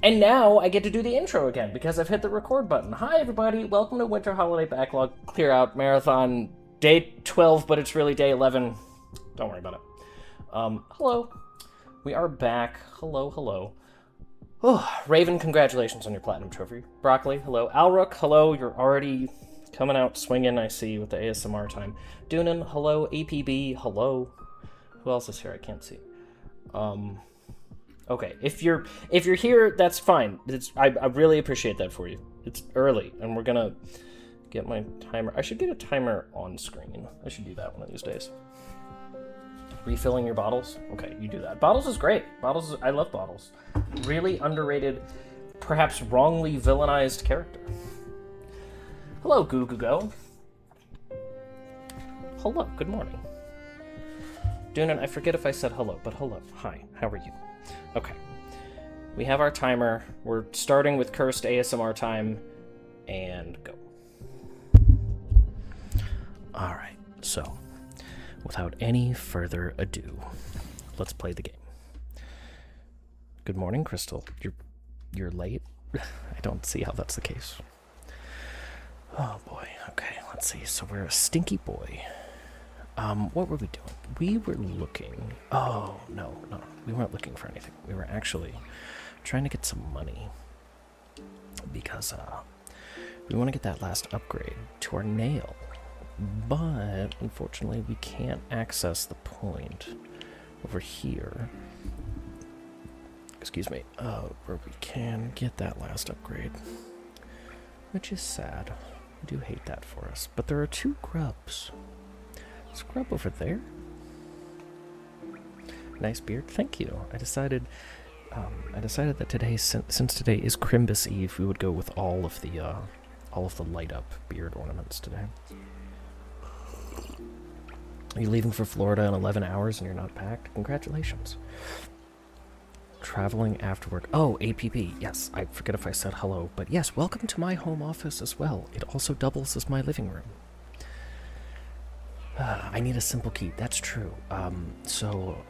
And now I get to do the intro again because I've hit the record button. Hi, everybody. Welcome to Winter Holiday Backlog Clear Out Marathon. Day 12, but it's really day 11. Don't worry about it. Hello. We are back. Hello. Oh, Raven, congratulations on your Platinum Trophy. Broccoli, hello. Alrook, hello. You're already coming out swinging, I see, with the ASMR time. Doonan, hello. APB, hello. Who else is here? I can't see. Okay, if you're here, that's fine. I really appreciate that for you. It's early, and we're gonna get my timer. I should get a timer on screen. I should do that one of these days. Refilling your bottles? Okay, you do that. Bottles is great. I love bottles. Really underrated, perhaps wrongly villainized character. Hello, Goo Goo Go. Hello, good morning. Doonan, I forget if I said hello, but hello. Hi, how are you? Okay, we have our timer. We're starting with cursed ASMR time, and go. All right, so without any further ado, let's play the game. Good morning, Crystal. You're late? I don't see how that's the case. Oh boy, okay, let's see. So we're a stinky boy. What were we doing? We were looking... Oh, no. We weren't looking for anything. We were actually trying to get some money. Because, we want to get that last upgrade to our nail. But, unfortunately, we can't access the point over here. Excuse me. Where we can get that last upgrade. Which is sad. I do hate that for us. But there are two grubs. Scrub over there. Nice beard. Thank you. I decided that today, since today is Crimbus Eve, we would go with all of the light up beard ornaments today. Are you leaving for Florida in 11 hours and you're not packed? Congratulations. Traveling after work. Oh, APP. Yes, I forget if I said hello, but yes, welcome to my home office as well. It also doubles as my living room. I need a simple key. That's true. So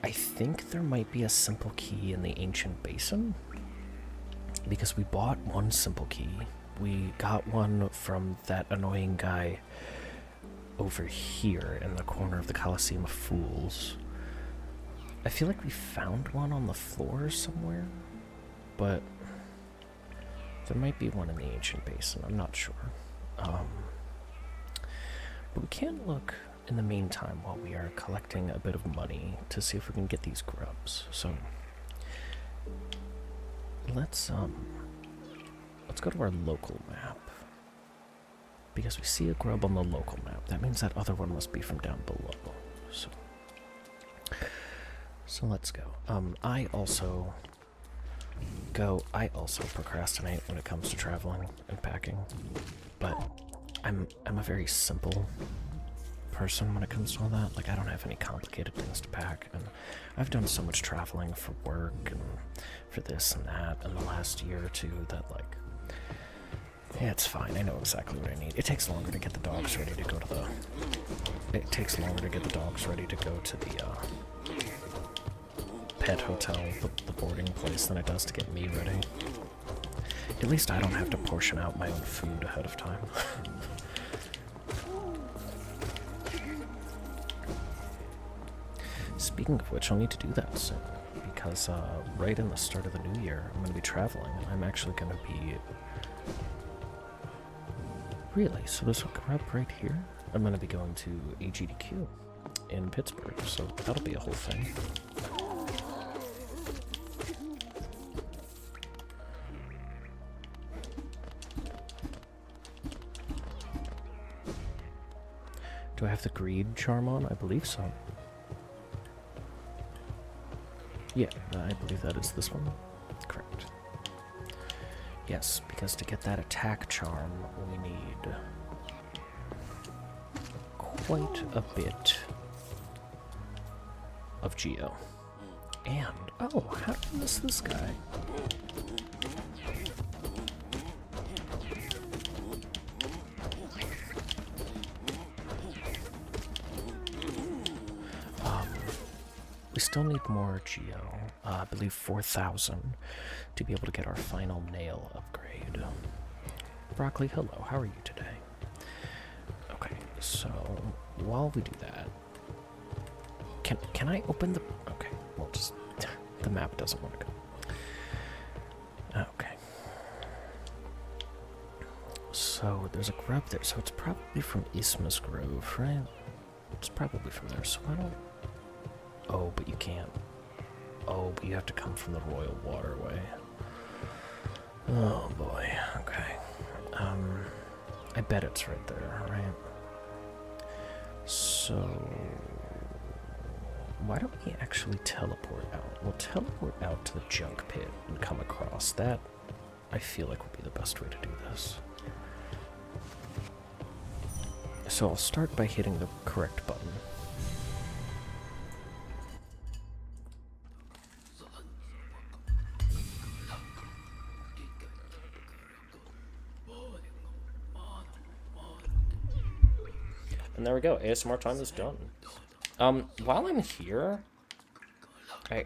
I think there might be a simple key in the ancient basin because we bought one simple key. We got one from that annoying guy over here in the corner of the Coliseum of Fools. I feel like we found one on the floor somewhere, but there might be one in the ancient basin. I'm not sure. But we can look in the meantime while we are collecting a bit of money to see if we can get these grubs. So let's go to our local map. Because we see a grub on the local map. That means that other one must be from down below. So let's go. I also procrastinate when it comes to traveling and packing. But I'm a very simple person when it comes to all that. Like, I don't have any complicated things to pack, and I've done so much traveling for work and for this and that in the last year or two that, like, yeah, it's fine. I know exactly what I need. It takes longer to get the dogs ready to go to the... pet hotel, the boarding place, than it does to get me ready. At least I don't have to portion out my own food ahead of time. Speaking of which, I'll need to do that soon, because right in the start of the new year, I'm going to be traveling. I'm actually going to be... Really? So there's a grub right here? I'm going to be going to AGDQ in Pittsburgh, so that'll be a whole thing. Do I have the greed charm on? I believe so. Yeah, I believe that is this one. Correct. Yes, because to get that attack charm, we need quite a bit of Geo. And, oh, how did I miss this guy? still need more geo. I believe 4,000 to be able to get our final nail upgrade. Broccoli, hello. How are you today? Okay, so while we do that, can I open the... Okay, well, just... The map doesn't want to go. Okay. So there's a grub there, so it's probably from Isthmus Grove, right? It's probably from there, so I don't... Oh, but you can't. Oh, but you have to come from the Royal Waterway. Oh boy, okay. I bet it's right there, right? So... Why don't we actually teleport out? We'll teleport out to the junk pit and come across. That, I feel like, would be the best way to do this. So I'll start by hitting the correct button. And there we go. ASMR time is done. While I'm here, I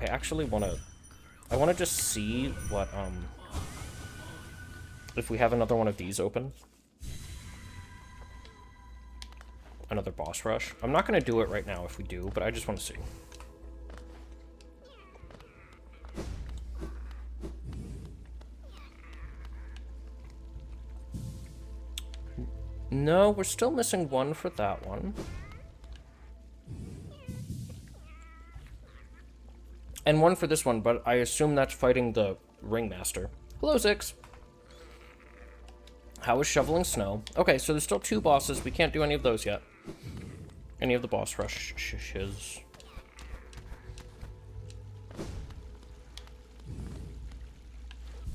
actually I wanna just see what, if we have another one of these open. Another boss rush. I'm not gonna do it right now if we do, but I just wanna see. No, we're still missing one for that one. And one for this one, but I assume that's fighting the Ringmaster. Hello, Zix. How is shoveling snow? Okay, so there's still 2 bosses. We can't do any of those yet. Any of the boss rushes.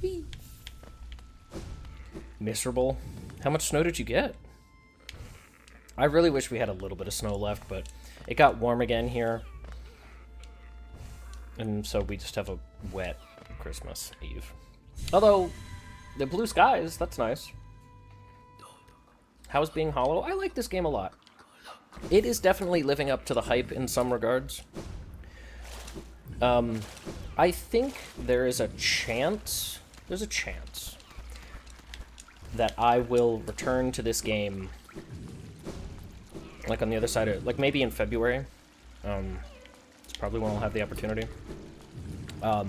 Whee. Miserable. How much snow did you get? I really wish we had a little bit of snow left, but it got warm again here. And so we just have a wet Christmas Eve. Although, the blue skies, that's nice. How's being hollow? I like this game a lot. It is definitely living up to the hype in some regards. I think there is a chance, that I will return to this game, like on the other side of, like maybe in February. It's probably when I'll have the opportunity to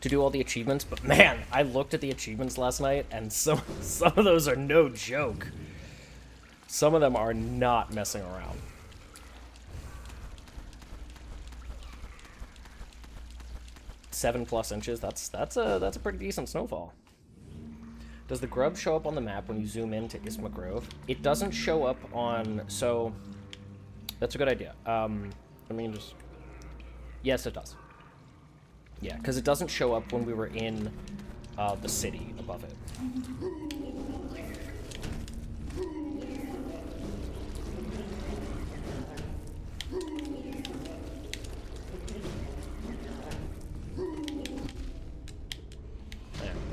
do all the achievements. But man, I looked at the achievements last night, and some of those are no joke. Some of them are not messing around. +7 inches. That's a pretty decent snowfall. Does the grub show up on the map when you zoom into Isthmus Grove? It doesn't show up on... So, that's a good idea. I mean, just... Yes, it does. Yeah, because it doesn't show up when we were in the city above it.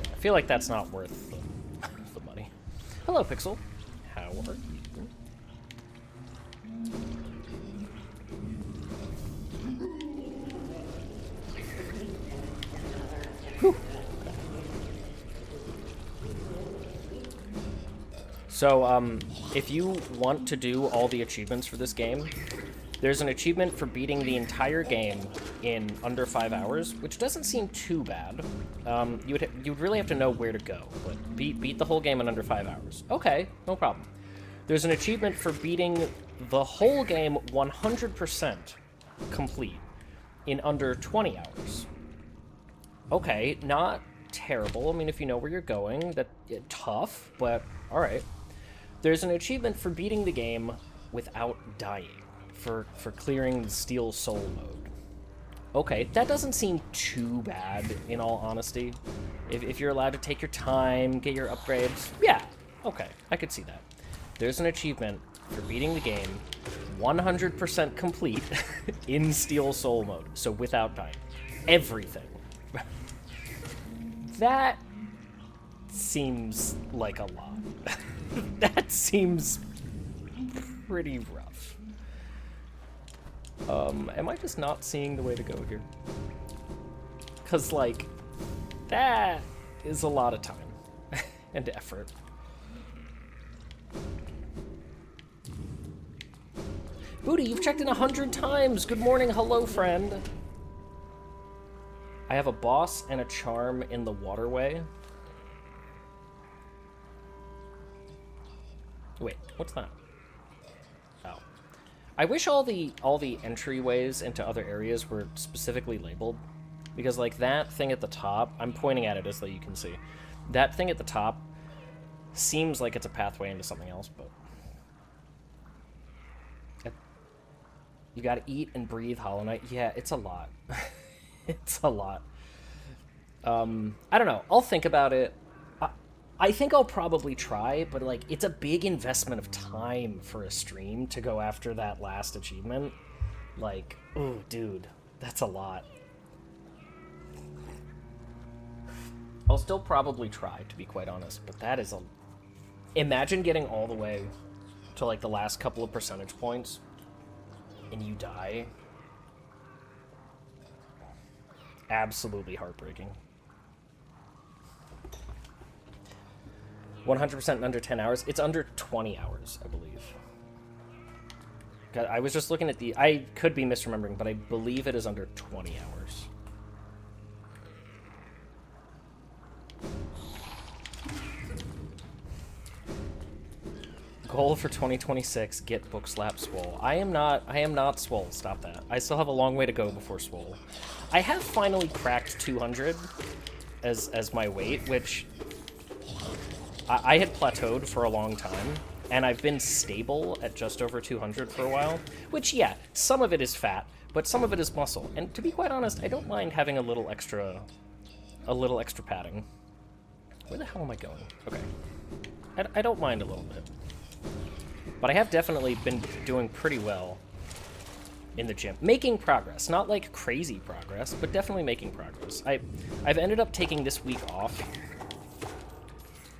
I feel like that's not worth the money. Hello, Pixel. How are you? Whew. So, if you want to do all the achievements for this game, there's an achievement for beating the entire game in under 5 hours, which doesn't seem too bad. You'd really have to know where to go, but beat the whole game in under 5 hours. Okay, no problem. There's an achievement for beating the whole game 100% complete in under 20 hours. Okay, not terrible. I mean, if you know where you're going, tough, but all right. There's an achievement for beating the game without dying, for clearing the Steel Soul mode. Okay, that doesn't seem too bad, in all honesty. If you're allowed to take your time, get your upgrades, yeah, okay, I could see that. There's an achievement for beating the game 100% complete in Steel Soul mode, so without dying. Everything. That seems like a lot. That seems pretty rough. Am I just not seeing the way to go here? Because, like, that is a lot of time and effort. Booty, you've checked in 100 times! Good morning, hello, friend! I have a boss and a charm in the waterway. Wait, what's that? Oh. I wish all the entryways into other areas were specifically labeled. Because, like, that thing at the top, I'm pointing at it as though you can see. That thing at the top seems like it's a pathway into something else, but... You gotta eat and breathe Hollow Knight. Yeah, it's a lot. It's a lot. I don't know. I'll think about it. I think I'll probably try, but, like, it's a big investment of time for a stream to go after that last achievement. Like, oh, dude, that's a lot. I'll still probably try, to be quite honest, but that is a... Imagine getting all the way to, like, the last couple of percentage points, and you die. Absolutely heartbreaking. 100% in under 10 hours? It's under 20 hours, I believe. God, I was just looking at the... I could be misremembering, but I believe it is under 20 hours. Goal for 2026, get Bookslap swole. I am not swole, stop that. I still have a long way to go before swole. I have finally cracked 200 as my weight, which I had plateaued for a long time, and I've been stable at just over 200 for a while, which, yeah, some of it is fat, but some of it is muscle. And to be quite honest, I don't mind having a little extra padding. Where the hell am I going? Okay. I don't mind a little bit. But I have definitely been doing pretty well in the gym. Making progress. Not like crazy progress, but definitely making progress. I've ended up taking this week off.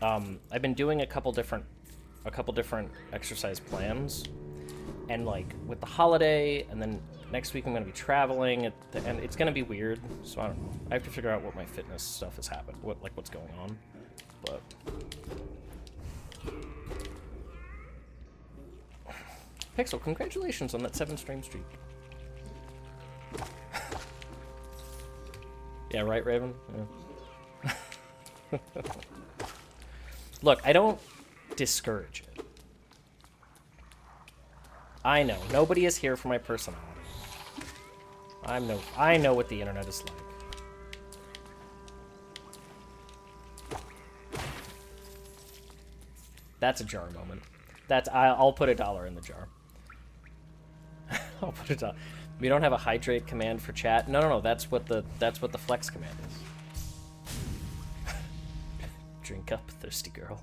I've been doing a couple different exercise plans. And like with the holiday, and then next week I'm going to be traveling, and it's going to be weird. So I don't know. I have to figure out what my fitness stuff has happened, what's going on. But... Pixel, congratulations on that 7-stream streak. Yeah, right, Raven? Yeah. Look, I don't discourage it. I know, nobody is here for my personality. I know what the internet is like. That's a jar moment. I'll put $1 in the jar. I'll put it on. We don't have a hydrate command for chat. No. That's what the flex command is. Drink up, thirsty girl.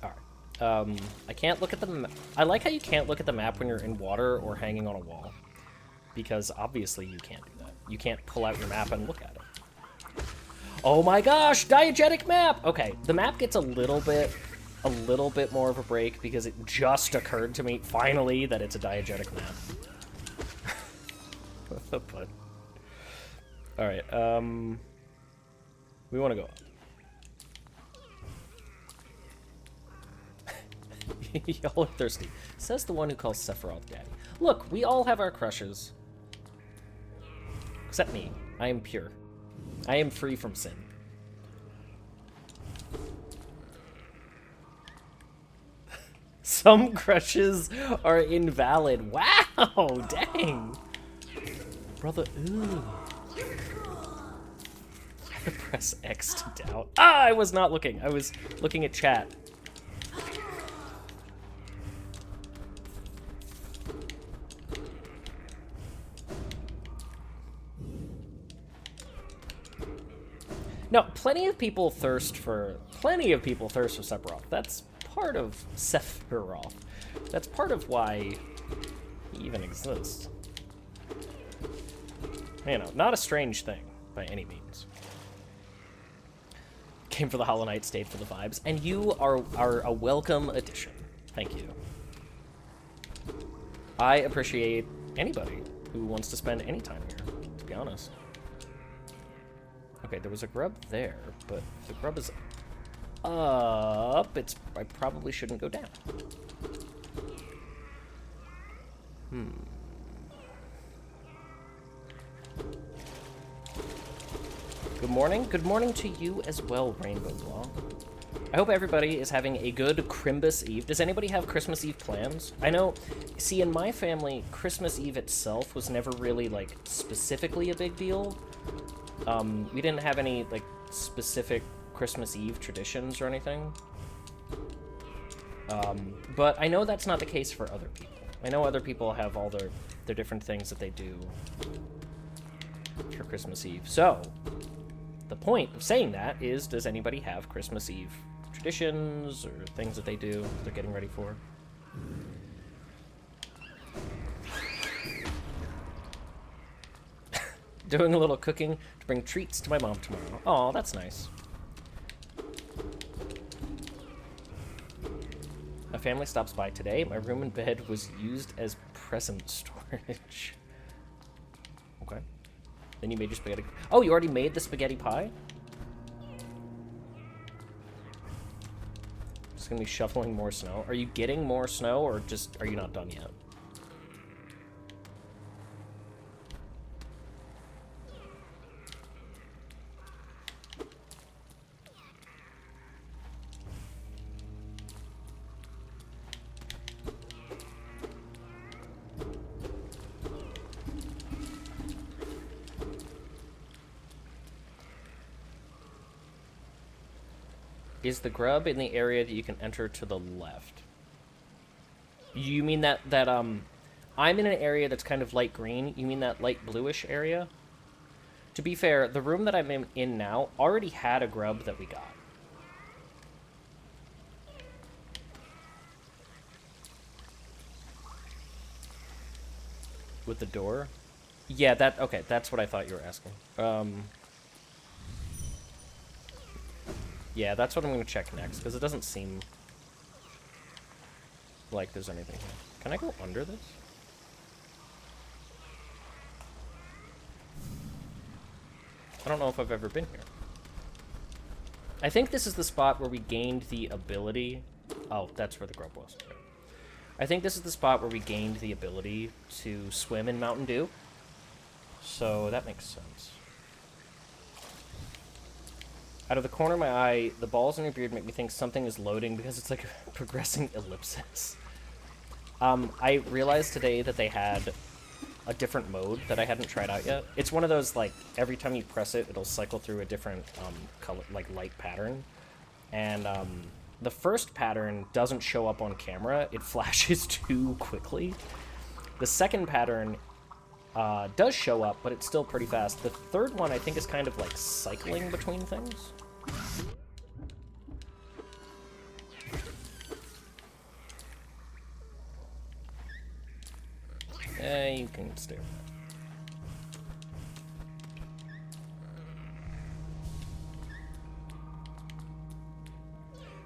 All right. I can't look at the. I like how you can't look at the map when you're in water or hanging on a wall, because obviously you can't do that. You can't pull out your map and look at it. Oh my gosh, diegetic map! Okay, the map gets a little bit more of a break because it just occurred to me, finally, that it's a diegetic map. But, alright, we want to go up. Y'all are thirsty. Says the one who calls Sephiroth daddy. Look, we all have our crushes. Except me. I am pure. I am free from sin. Some crushes are invalid. Wow! Dang! Brother, ooh. I had to press X to doubt. Ah! I was not looking. I was looking at chat. No, plenty of people thirst for Sephiroth. That's part of Sephiroth. That's part of why he even exists. You know, not a strange thing. by any means. Came for the Hollow Knight, stayed for the vibes, and you are a welcome addition. Thank you. I appreciate anybody who wants to spend any time here, to be honest. Okay, there was a grub there, but if the grub is up, I probably shouldn't go down. Good morning. Good morning to you as well, Rainbow Law. I hope everybody is having a good Crimbus Eve. Does anybody have Christmas Eve plans? I know, see, in my family, Christmas Eve itself was never really, like, specifically a big deal. We didn't have any, like, specific Christmas Eve traditions or anything. But I know that's not the case for other people. I know other people have all their different things that they do for Christmas Eve. So, the point of saying that is, does anybody have Christmas Eve traditions or things that they do they're getting ready for? Doing a little cooking to bring treats to my mom tomorrow. Oh, that's nice. My family stops by today. My room and bed was used as present storage. Okay. Then you made your spaghetti. Oh, you already made the spaghetti pie? Just gonna be shuffling more snow. Are you getting more snow, or just are you not done yet? Is the grub in the area that you can enter to the left? You mean that I'm in an area that's kind of light green. You mean that light bluish area? To be fair, the room that I'm in now already had a grub that we got. With the door? Yeah, okay, that's what I thought you were asking. Yeah, that's what I'm going to check next, because it doesn't seem like there's anything here. Can I go under this? I don't know if I've ever been here. I think this is the spot where we gained the ability... Oh, that's where the grub was. Okay. I think this is the spot where we gained the ability to swim in Mountain Dew. So that makes sense. Out of the corner of my eye, the balls in your beard make me think something is loading because it's like a progressing ellipsis. I realized today that they had a different mode that I hadn't tried out yet. It's one of those, like, every time you press it, it'll cycle through a different color, like, light pattern. And the first pattern doesn't show up on camera. It flashes too quickly. The second pattern does show up, but it's still pretty fast. The third one, I think, is kind of like cycling between things. You can stay with that.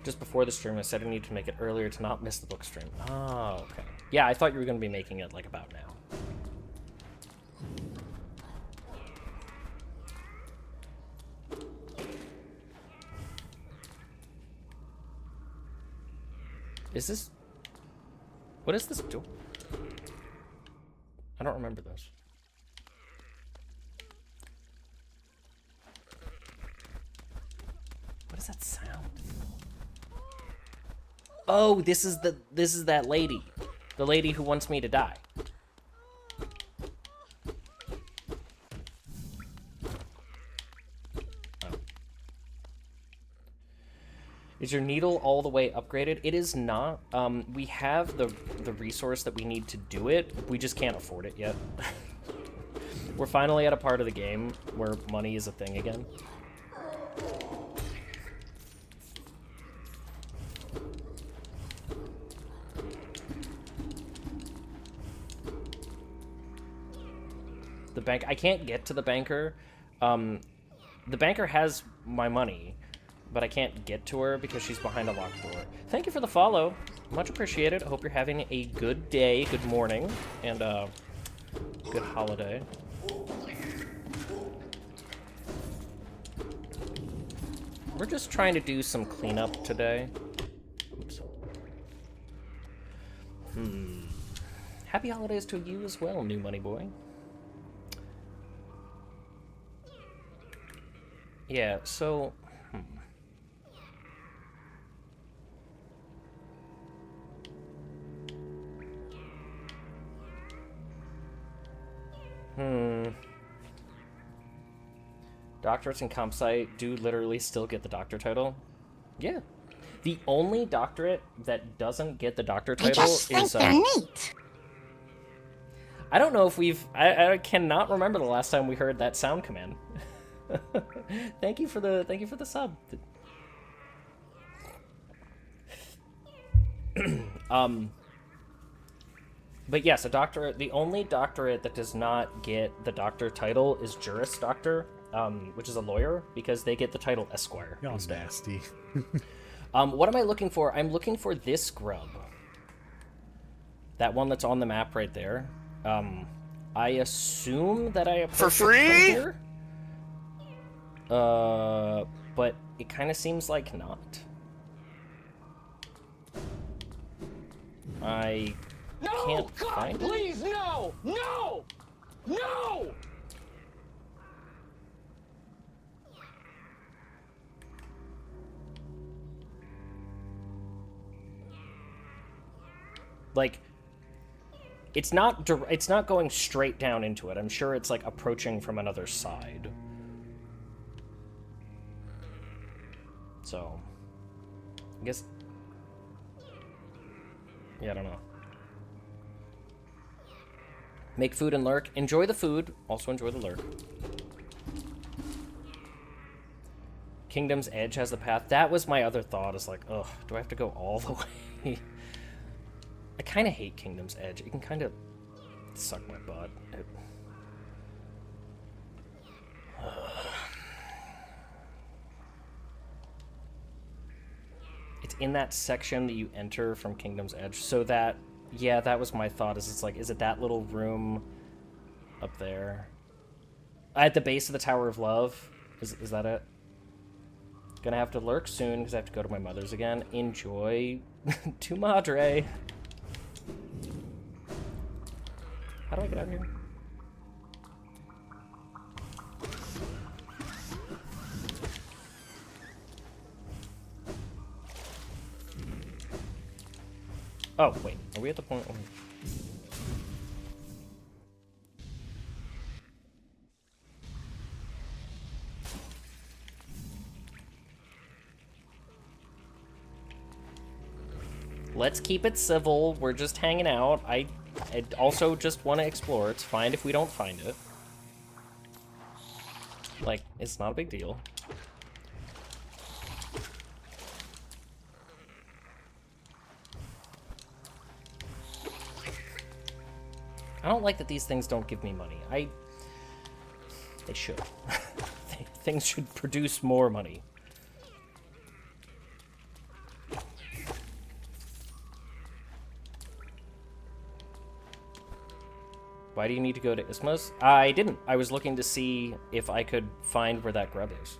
Just before the stream, I said I need to make it earlier to not miss the book stream. Oh, okay. Yeah, I thought you were going to be making it, like, about now. Is this... What is this door? I don't remember this. What is that sound? Oh, this is that lady. The lady who wants me to die. Is your needle all the way upgraded? It is not. We have the resource that we need to do it. We just can't afford it yet. We're finally at a part of the game where money is a thing again. The bank. I can't get to the banker. The banker has my money, but I can't get to her because she's behind a locked door. Thank you for the follow. Much appreciated. I hope you're having a good day, good morning, and good holiday. We're just trying to do some cleanup today. Oops. Happy holidays to you as well, new money boy. Yeah, so... Doctorates and comp sci do literally still get the doctor title. Yeah. The only doctorate that doesn't get the doctor title is... they're neat. I don't know if we've... I cannot remember the last time we heard that sound command. Thank you for the sub. But yes, a doctorate. The only doctorate that does not get the doctor title is Juris Doctor, which is a lawyer, because they get the title Esquire. Y'all nasty. What am I looking for? I'm looking for this grub. That one that's on the map right there. I assume that I approach For free? Here. But it kind of seems like not. I can't find it. Please, no! No! No! Like, it's not going straight down into it. I'm sure it's like approaching from another side. So, I guess, yeah, I don't know. Make food and lurk. Enjoy the food. Also enjoy the lurk. Kingdom's Edge has the path. That was my other thought. Is like, ugh, do I have to go all the way? I kind of hate Kingdom's Edge. It can kind of suck my butt. It's in that section that you enter from Kingdom's Edge. So that, yeah, that was my thought. Is it's like, is it that little room up there? At the base of the Tower of Love? Is that it? Gonna have to lurk soon because I have to go to my mother's again. Enjoy tu madre. How do I get out of here? Oh, wait. Are we at the point where... Let's keep it civil. We're just hanging out. I also just want to explore. It's fine if we don't find it. Like, it's not a big deal. I don't like that these things don't give me money. They should. Things should produce more money. Why do you need to go to Ismos? I didn't. I was looking to see if I could find where that grub is.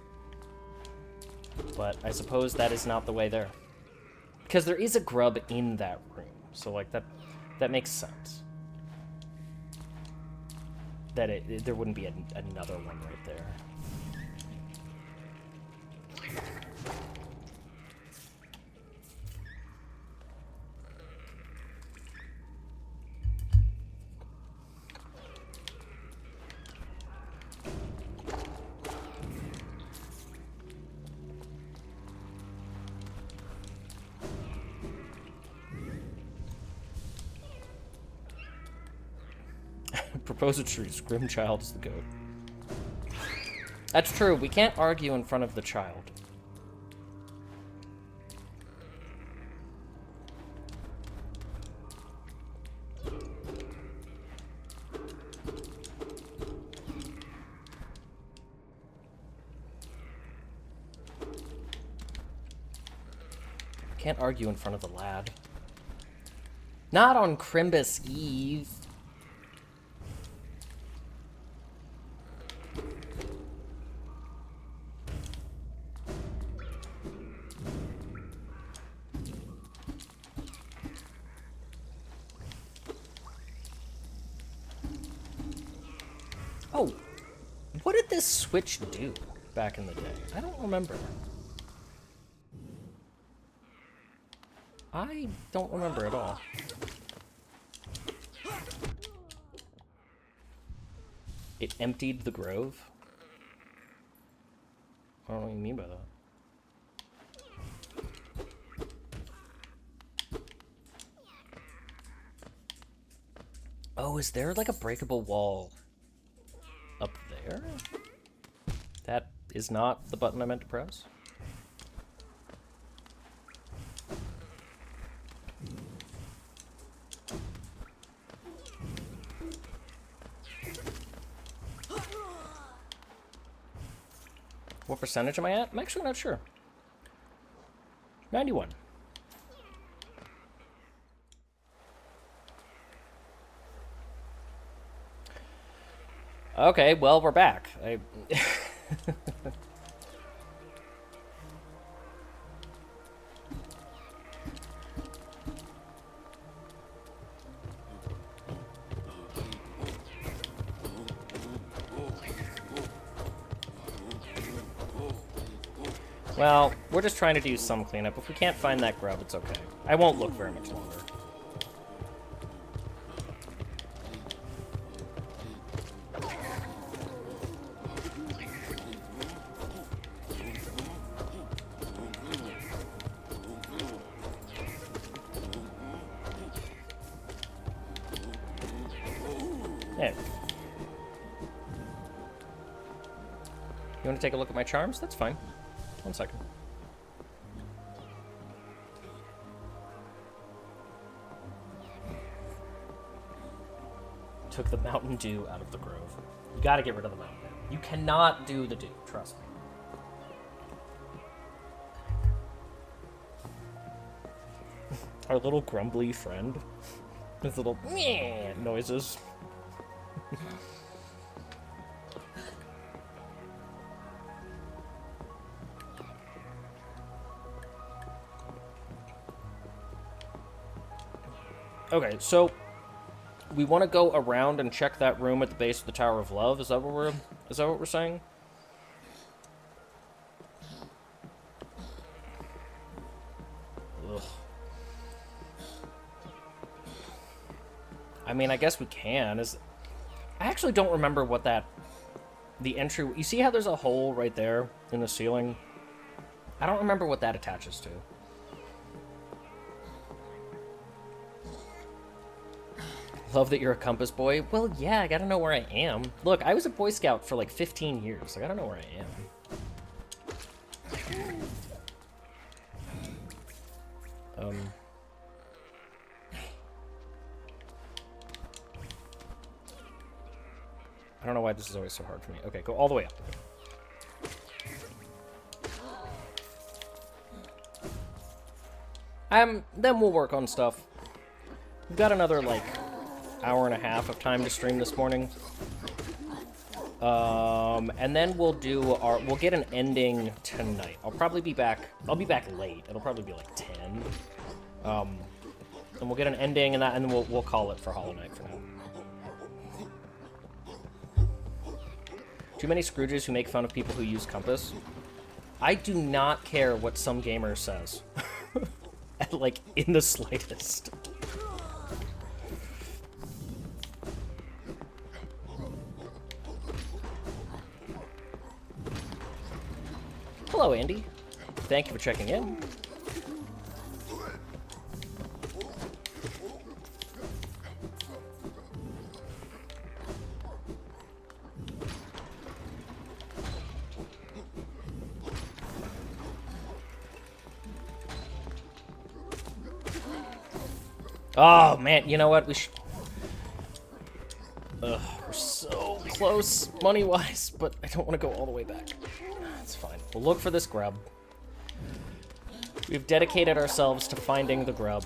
But I suppose that is not the way there. Because there is a grub in that room. So, like, that makes sense. That there wouldn't be another one right there. Propose a truce. Grimchild is the goat. That's true. We can't argue in front of the child. can't argue in front of the lad. Not on Crimbus Eve. Oh, what did this switch do back in the day? I don't remember. I don't remember at all. It emptied the grove? I don't know what you mean by that. Oh, is there like a breakable wall up there? That is not the button I meant to press. What percentage am I at? I'm actually not sure. 91. Okay, well, we're back. Well, we're just trying to do some cleanup. If we can't find that grub, it's okay. I won't look very much longer. There. You want to take a look at my charms? That's fine. 1 second. Took the Mountain Dew out of the grove. You gotta get rid of the Mountain Dew. You cannot do the dew, trust me. Our little grumbly friend. His little meh noises. Okay, so we want to go around and check that room at the base of the Tower of Love. Is that what we're saying? Ugh. I mean, I guess we can. I actually don't remember what the entry. You see how there's a hole right there in the ceiling? I don't remember what that attaches to. Love that you're a compass boy. Well, yeah, I gotta know where I am. Look, I was a Boy Scout for like 15 years. I gotta know where I am. I don't know why this is always so hard for me. Okay, go all the way up. Then we'll work on stuff. We've got another, like, hour and a half of time to stream this morning. And then we'll get an ending tonight. I'll be back late. It'll probably be like 10. And we'll get an ending and then we'll call it for Hollow Knight for now. Too many Scrooges who make fun of people who use compass. I do not care what some gamer says. Like, in the slightest. Hello, Andy. Thank you for checking in. Oh, man, you know what? We're so close money-wise, but I don't want to go all the way back. It's fine. We'll look for this grub. We've dedicated ourselves to finding the grub.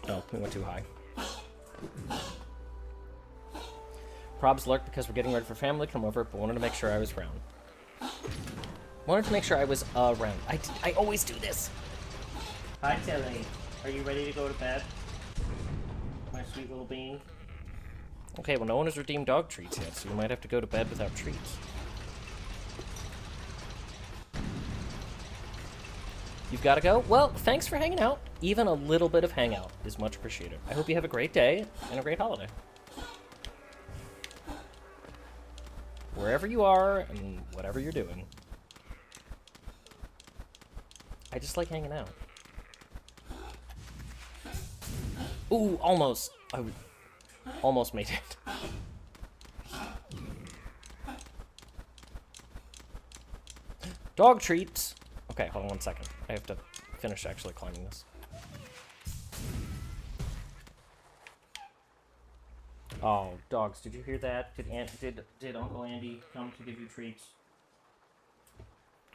Oh, we went too high. Probs lurk because we're getting ready for family come over, but wanted to make sure I was around. Wanted to make sure I was around. I always do this. Hi, Tilly. Are you ready to go to bed? My sweet little bean. Okay, well, no one has redeemed dog treats yet, so you might have to go to bed without treats. You've got to go? Well, thanks for hanging out. Even a little bit of hangout is much appreciated. I hope you have a great day and a great holiday. Wherever you are and whatever you're doing. I just like hanging out. Ooh, almost. I almost made it. Dog treats. Okay, hold on 1 second. I have to finish actually climbing this. Oh, dogs, did you hear that? Did Uncle Andy come to give you treats?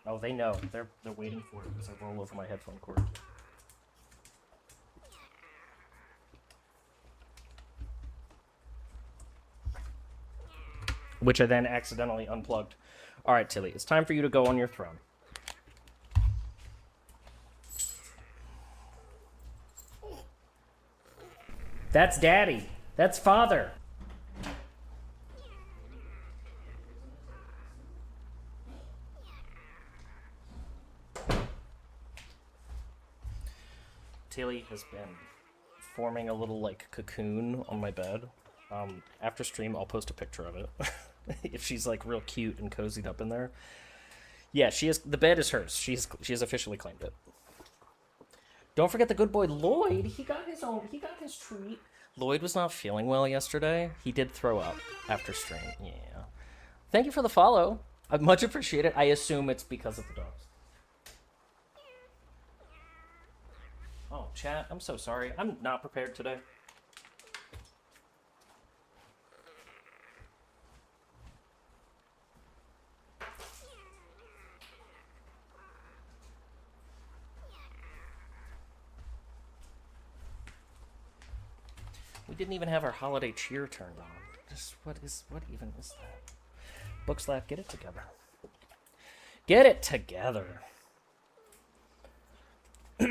Oh, they know. They're waiting for it as I roll over my headphone cord. Which I then accidentally unplugged. All right, Tilly, it's time for you to go on your throne. That's Daddy. That's Father. Tilly has been forming a little, like, cocoon on my bed. After stream, I'll post a picture of it. If she's, like, real cute and cozied up in there. Yeah, she is. The bed is hers. She has officially claimed it. Don't forget the good boy Lloyd. He got his treat. Lloyd was not feeling well yesterday. He did throw up after stream. Yeah. Thank you for the follow. I much appreciate it. I assume it's because of the dogs. Oh, chat, I'm so sorry. I'm not prepared today. We didn't even have our holiday cheer turned on. Just what even is that? Bookslap, get it together. Get it together. All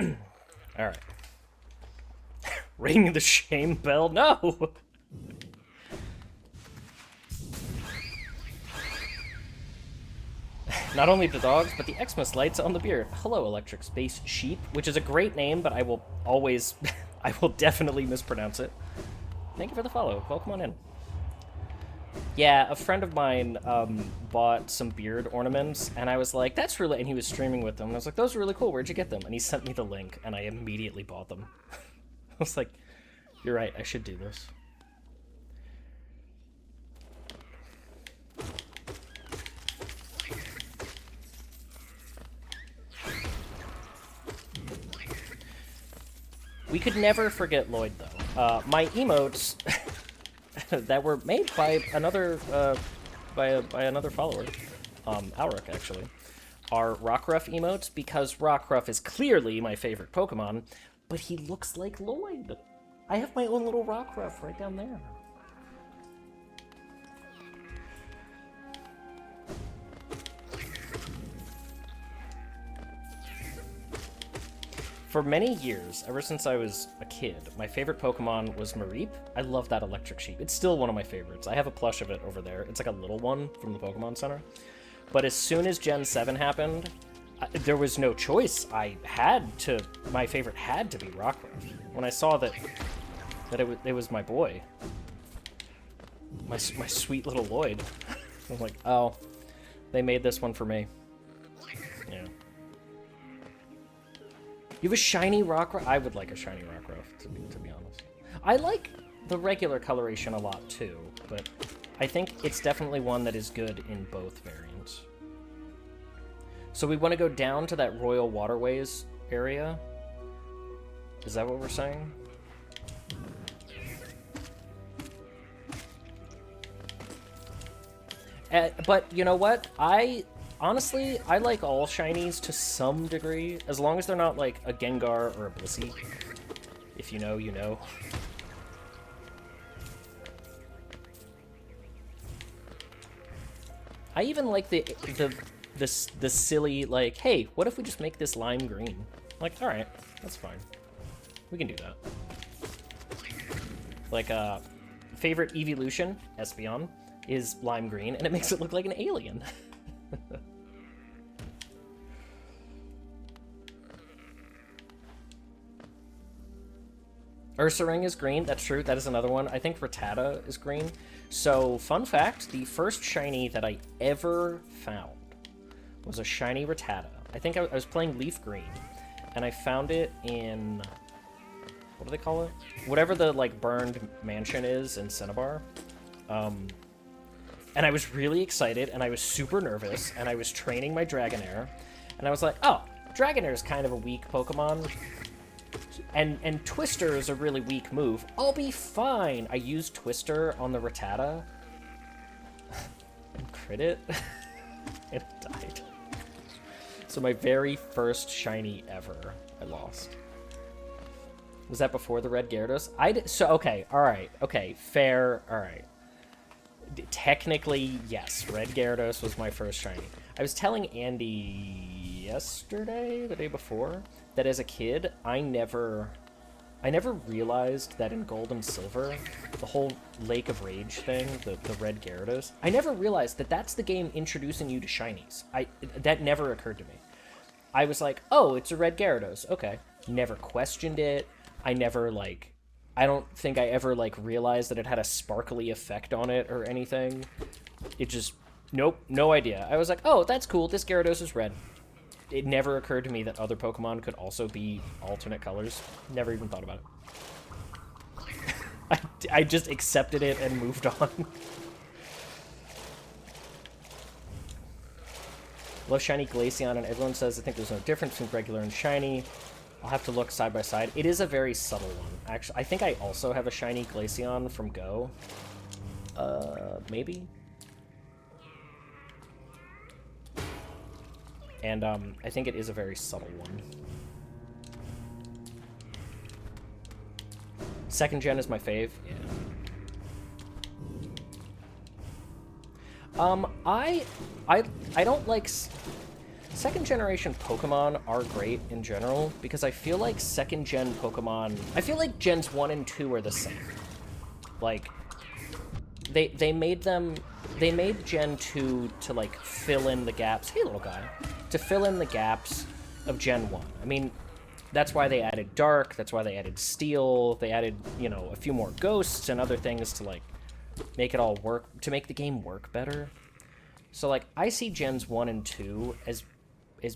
right. Ring the shame bell. No. Not only the dogs, but the Xmas lights on the beard. Hello, Electric Space Sheep, which is a great name, but I will always, I will definitely mispronounce it. Thank you for the follow. Welcome on in. Yeah, a friend of mine bought some beard ornaments, and I was like, that's really... And he was streaming with them, and I was like, those are really cool. Where'd you get them? And he sent me the link, and I immediately bought them. I was like, you're right, I should do this. We could never forget Lloyd, though. My emotes that were made by another follower, Alric, actually, are Rockruff emotes, because Rockruff is clearly my favorite Pokemon, but he looks like Lloyd. I have my own little Rockruff right down there. For many years, ever since I was a kid, my favorite Pokemon was Mareep. I love that electric sheep. It's still one of my favorites. I have a plush of it over there. It's like a little one from the Pokemon Center. But as soon as Gen 7 happened, there was no choice. My favorite had to be Rockruff. When I saw that it was my boy, my sweet little Lloyd, I was like, oh, they made this one for me. Yeah. You have a shiny Rockruff? I would like a shiny Rockruff, to be honest. I like the regular coloration a lot, too, but I think it's definitely one that is good in both variants. So we want to go down to that Royal Waterways area? Is that what we're saying? But you know what? I Honestly, I like all shinies to some degree, as long as they're not like a Gengar or a Blissey. If you know, you know. I even like the silly, like, hey, what if we just make this lime green? Like, alright, that's fine. We can do that. Like, favorite evolution, Espeon, is lime green, and it makes it look like an alien. Ursaring is green, that's true, that is another one. I think Rattata is green. So, fun fact, the first shiny that I ever found was a shiny Rattata. I think I was playing Leaf Green, and I found it in... what do they call it? Whatever the, like, burned mansion is in Cinnabar. And I was really excited, and I was super nervous, and I was training my Dragonair, and I was like, oh, Dragonair is kind of a weak Pokemon, and Twister is a really weak move. I'll be fine. I used Twister on the Rattata, and crit it, and it died. So my very first shiny ever, I lost. Was that before the Red Gyarados? Okay, alright, okay, fair, alright. Technically, yes, Red Gyarados was my first shiny. I was telling Andy yesterday, the day before, that as a kid, I never realized that in Gold and Silver, the whole Lake of Rage thing, the Red Gyarados, I never realized that that's the game introducing you to shinies. That never occurred to me. I was like, oh, it's a Red Gyarados, okay. Never questioned it. I never, like... I don't think I ever, like, realized that it had a sparkly effect on it or anything. It just... Nope, no idea. I was like, oh, that's cool, this Gyarados is red. It never occurred to me that other Pokemon could also be alternate colors. Never even thought about it. I just accepted it and moved on. Love shiny Glaceon, and everyone says I think there's no difference between regular and shiny. I'll have to look side by side. It is a very subtle one. Actually, I think I also have a shiny Glaceon from Go. Maybe? And, I think it is a very subtle one. Second gen is my fave. Yeah. I don't like... Second generation Pokemon are great in general, because I feel like second gen Pokemon... I feel like gens 1 and 2 are the same. Like, they made them... They made Gen 2 to, like, fill in the gaps... Hey, little guy! To fill in the gaps of Gen 1. I mean, that's why they added Dark, that's why they added Steel, they added, you know, a few more ghosts and other things to, like, make it all work... to make the game work better. So, like, I see Gens 1 and 2 as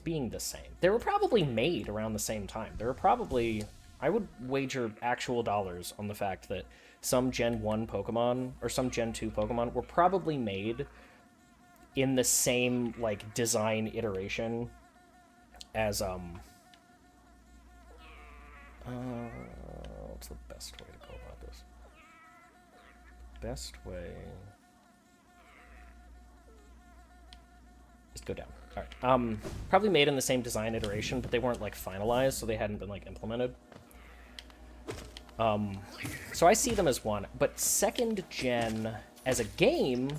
being the same. They were probably made around the same time. There were probably... I would wager actual dollars on the fact that some Gen 1 Pokemon, or some Gen 2 Pokemon, were probably made in the same, like, design iteration as, what's the best way to go about this? Best way... Just go down. Alright. Probably made in the same design iteration, but they weren't, like, finalized, so they hadn't been, like, implemented. So I see them as one. But second gen, as a game,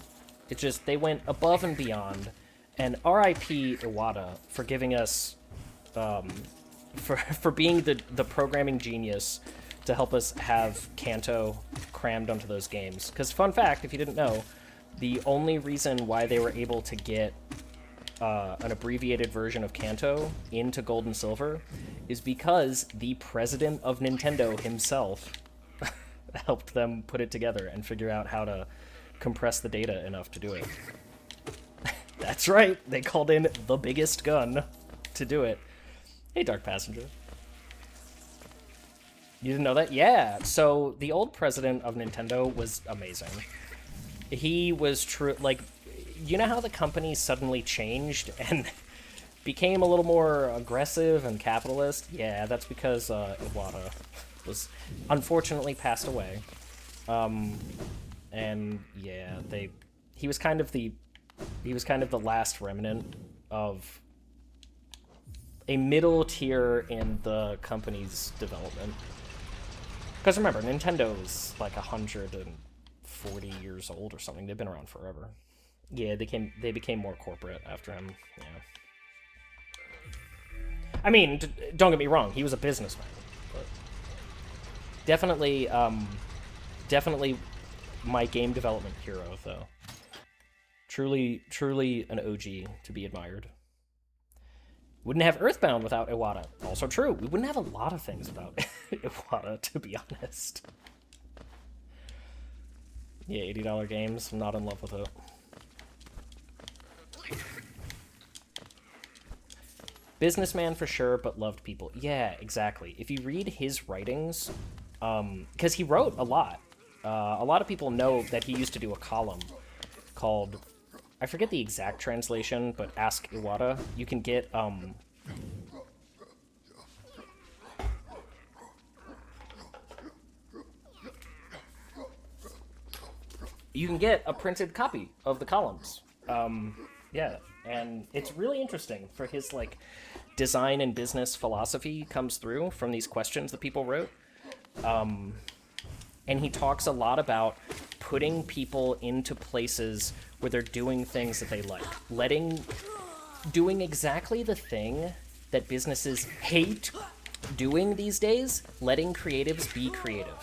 it's just, they went above and beyond. And R.I.P. Iwata for giving us, for being the programming genius to help us have Kanto crammed onto those games. Because, fun fact, if you didn't know, the only reason why they were able to get an abbreviated version of Kanto into Gold and Silver is because the president of Nintendo himself helped them put it together and figure out how to compress the data enough to do it. That's right, they called in the biggest gun to do it. Hey, Dark Passenger. You didn't know that? Yeah, so the old president of Nintendo was amazing. He was true, like, you know how the company suddenly changed and became a little more aggressive and capitalist? Yeah, that's because Iwata was unfortunately passed away. And yeah, he was kind of the last remnant of a middle tier in the company's development. Because remember, Nintendo is like 140 years old or something. They've been around forever. Yeah, they became more corporate after him. Yeah. I mean, don't get me wrong, he was a businessman. But definitely my game development hero, though. Truly an OG to be admired. Wouldn't have Earthbound without Iwata. Also true. We wouldn't have a lot of things without Iwata, to be honest. Yeah, $80 games. I'm not in love with it. Businessman for sure, but loved people. Yeah, exactly. If you read his writings, because he wrote a lot. A lot of people know that he used to do a column called, I forget the exact translation, but Ask Iwata. You can get, you can get a printed copy of the columns. Yeah, and it's really interesting for his, like, design and business philosophy comes through from these questions that people wrote. And he talks a lot about putting people into places where they're doing things that they like. Doing exactly the thing that businesses hate doing these days, letting creatives be creative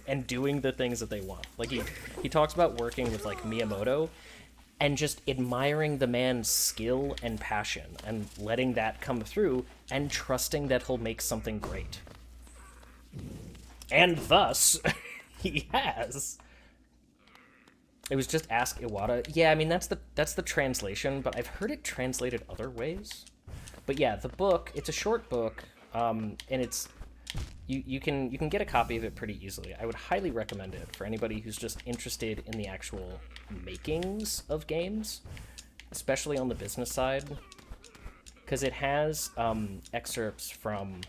and doing the things that they want. Like he talks about working with like Miyamoto and just admiring the man's skill and passion and letting that come through and trusting that he'll make something great. And thus, he has. It was just Ask Iwata. Yeah, I mean, that's the translation, but I've heard it translated other ways. But yeah, the book, it's a short book, and it's you can get a copy of it pretty easily. I would highly recommend it for anybody who's just interested in the actual makings of games, especially on the business side, because it has excerpts from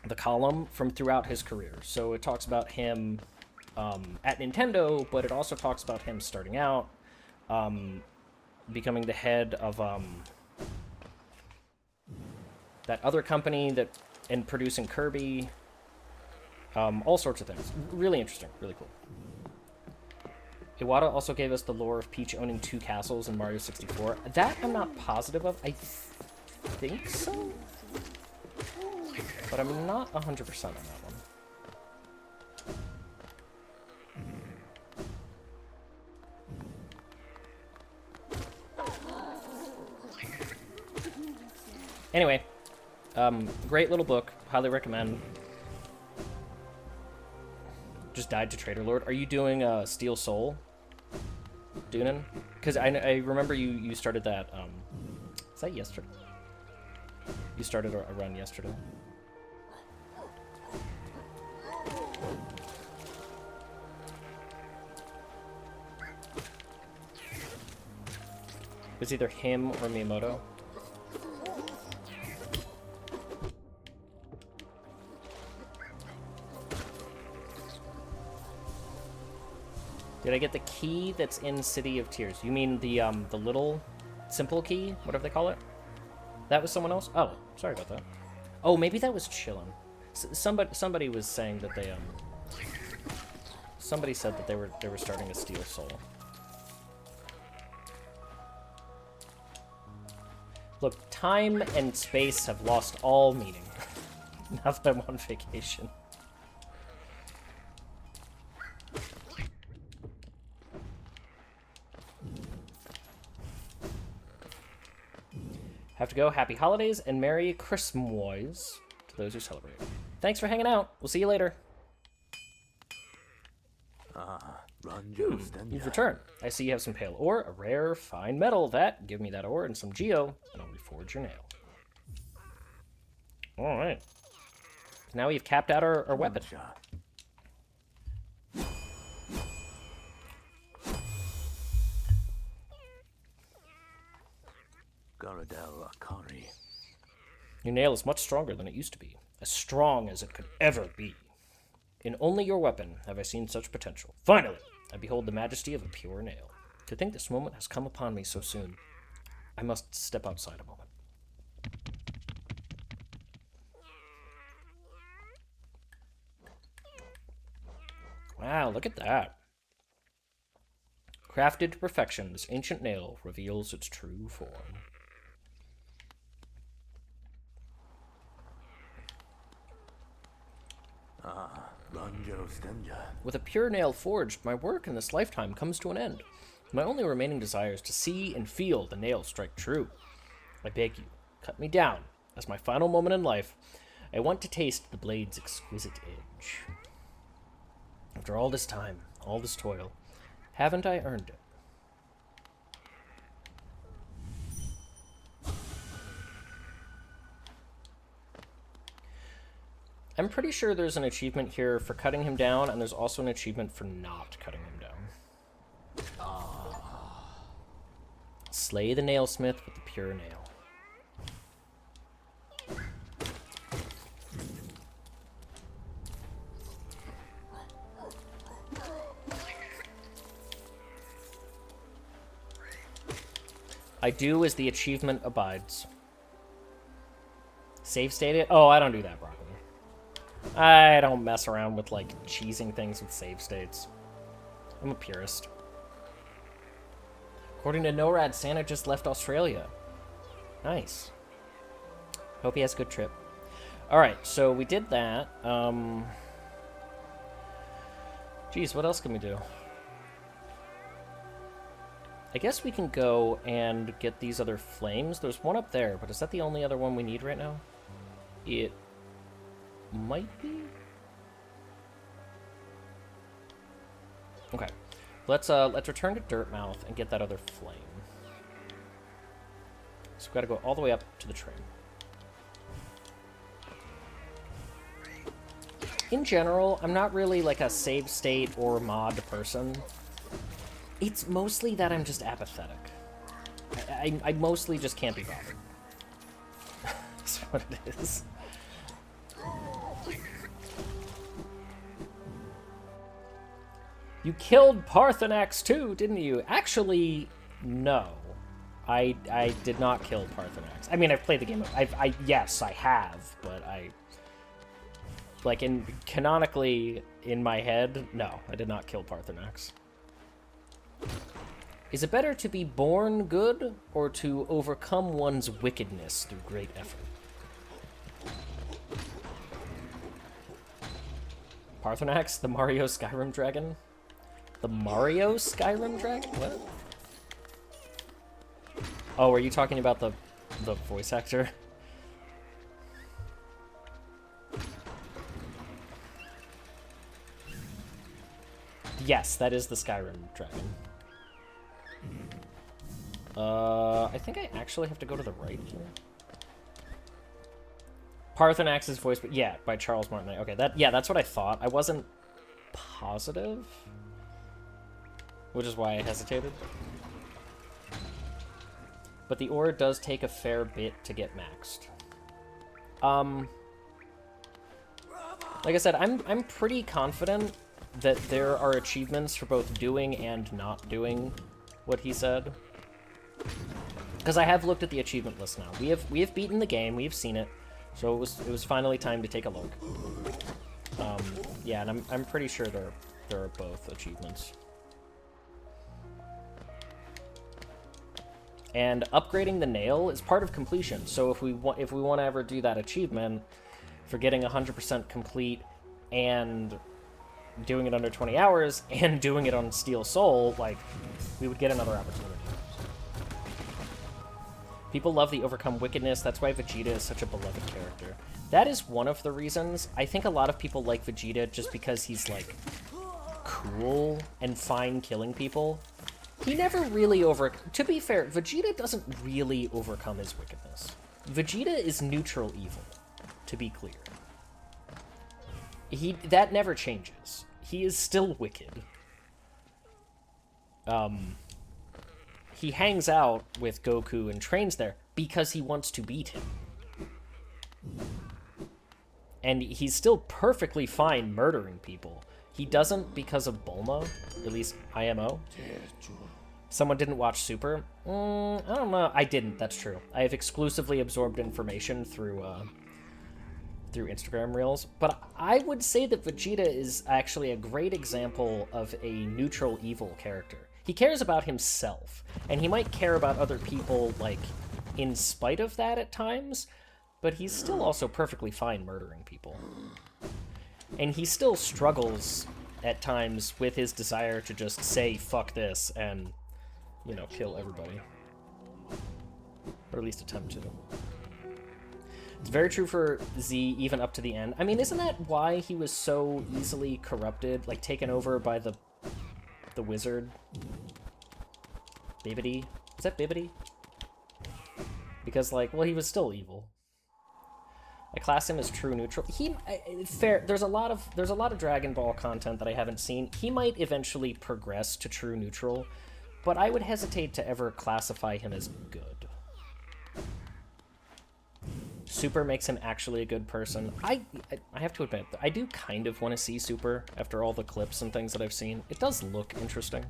the column from throughout his career. So it talks about him at Nintendo, but it also talks about him starting out, becoming the head of that other company and producing Kirby, all sorts of things. Really interesting, really cool. Iwata also gave us the lore of Peach owning 2 castles in Mario 64. That I'm not positive of. I think so, but I'm not 100% on that one. Anyway, great little book. Highly recommend. Just died to Trader Lord. Are you doing Steel Soul, Doonan? Because I remember you started that. Is that yesterday? You started a run yesterday. It was either him or Miyamoto. Did I get the key that's in City of Tears? You mean the little simple key, whatever they call it? That was someone else? Oh, sorry about that. Oh, maybe that was Chillin'. Somebody was saying that they somebody said that they were starting a Steel Soul. Look, time and space have lost all meaning now that I'm on vacation. Have to go. Happy holidays and Merry Christmas to those who celebrate. Thanks for hanging out. We'll see you later. You've returned. I see you have some pale ore, a rare, fine metal. Give me that ore and some geo, and I'll reforge your nail. Alright. Now we've capped out our weapon. Your nail is much stronger than it used to be. As strong as it could ever be. In only your weapon have I seen such potential. Finally, I behold the majesty of a pure nail. To think this moment has come upon me so soon. I must step outside a moment. Wow, look at that. Crafted to perfection, this ancient nail reveals its true form. With a pure nail forged, my work in this lifetime comes to an end. My only remaining desire is to see and feel the nail strike true. I beg you, cut me down. As my final moment in life, I want to taste the blade's exquisite edge. After all this time, all this toil, haven't I earned it? I'm pretty sure there's an achievement here for cutting him down, and there's also an achievement for not cutting him down. Slay the nailsmith with the pure nail. I do as the achievement abides. Save state it? Oh, I don't do that, Broccoli. I don't mess around with, like, cheesing things with save states. I'm a purist. According to NORAD, Santa just left Australia. Nice. Hope he has a good trip. Alright, so we did that. Geez, what else can we do? I guess we can go and get these other flames. There's one up there, but is that the only other one we need right now? It might be. Okay, let's return to Dirtmouth and get that other flame. So we've got to go all the way up to the train. In general, I'm not really like a save state or mod person. It's mostly that I'm just apathetic. I mostly just can't be bothered. That's what it is. You killed Parthenax too, didn't you? Actually, no. I did not kill Parthenax. I mean, I've played the game. Yes, I have, but like canonically in my head, no, I did not kill Parthenax. Is it better to be born good or to overcome one's wickedness through great effort? Parthenax, the Mario Skyrim dragon? The Mario Skyrim dragon? What? Oh, are you talking about the voice actor? Yes, that is the Skyrim dragon. I think I actually have to go to the right here. Parthenax's voice, but yeah, by Charles Martinet. Okay, that's what I thought. I wasn't positive, which is why I hesitated. But the ore does take a fair bit to get maxed. Like I said, I'm pretty confident that there are achievements for both doing and not doing what he said. Because I have looked at the achievement list now. We have beaten the game, we have seen it, so it was finally time to take a look. Yeah, and I'm pretty sure there are both achievements. And upgrading the nail is part of completion. So if we want to ever do that achievement for getting 100% complete and doing it under 20 hours and doing it on Steel Soul, like, we would get another opportunity. People love the overcome wickedness. That's why Vegeta is such a beloved character. That is one of the reasons. I think a lot of people like Vegeta just because he's, like, cool and fine killing people. He never really To be fair, Vegeta doesn't really overcome his wickedness. Vegeta is neutral evil, to be clear. That never changes. He is still wicked. He hangs out with Goku and trains there because he wants to beat him. And he's still perfectly fine murdering people. He doesn't because of Bulma, at least IMO. Someone didn't watch Super? I don't know. I didn't. That's true. I have exclusively absorbed information through Instagram Reels. But I would say that Vegeta is actually a great example of a neutral evil character. He cares about himself, and he might care about other people, like, in spite of that at times, but he's still also perfectly fine murdering people. And he still struggles at times with his desire to just say, fuck this, and, you know, kill everybody. Or at least attempt to. It's very true for Z, even up to the end. I mean, isn't that why he was so easily corrupted, like, taken over by the wizard? Bibbidi? Is that Bibbidi? Because, like, well, he was still evil. I class him as true neutral. Fair. There's a lot of Dragon Ball content that I haven't seen. He might eventually progress to true neutral, but I would hesitate to ever classify him as good. Super makes him actually a good person. I have to admit, I do kind of want to see Super after all the clips and things that I've seen. It does look interesting.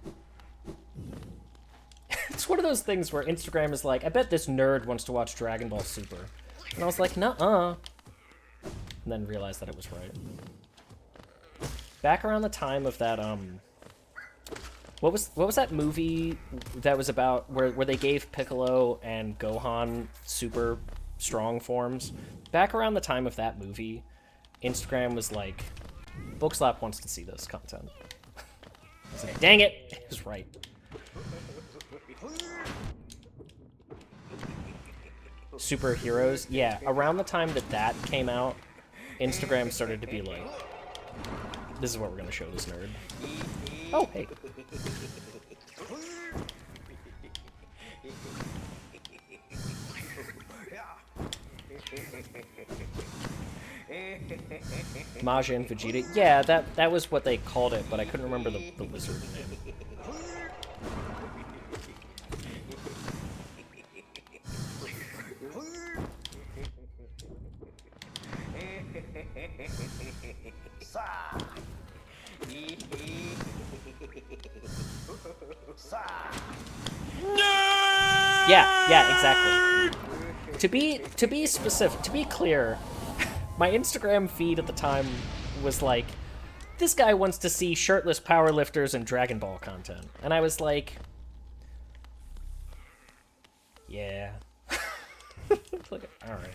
It's one of those things where Instagram is like, I bet this nerd wants to watch Dragon Ball Super. And I was like, nuh-uh. And then realized that it was right. Back around the time of that, what was that movie that was about where they gave Piccolo and Gohan super strong forms? Back around the time of that movie, Instagram was like, Bookslap wants to see this content. I was like, dang it! It was right. Superheroes, yeah, around the time that came out, Instagram started to be like, this is what we're gonna show this nerd. Oh, hey. Majin Vegeta, yeah, that was what they called it, but I couldn't remember the wizard name. Yeah, exactly. To be specific, to be clear, my Instagram feed at the time was like, this guy wants to see shirtless powerlifters and Dragon Ball content. And I was like, yeah. Like, alright.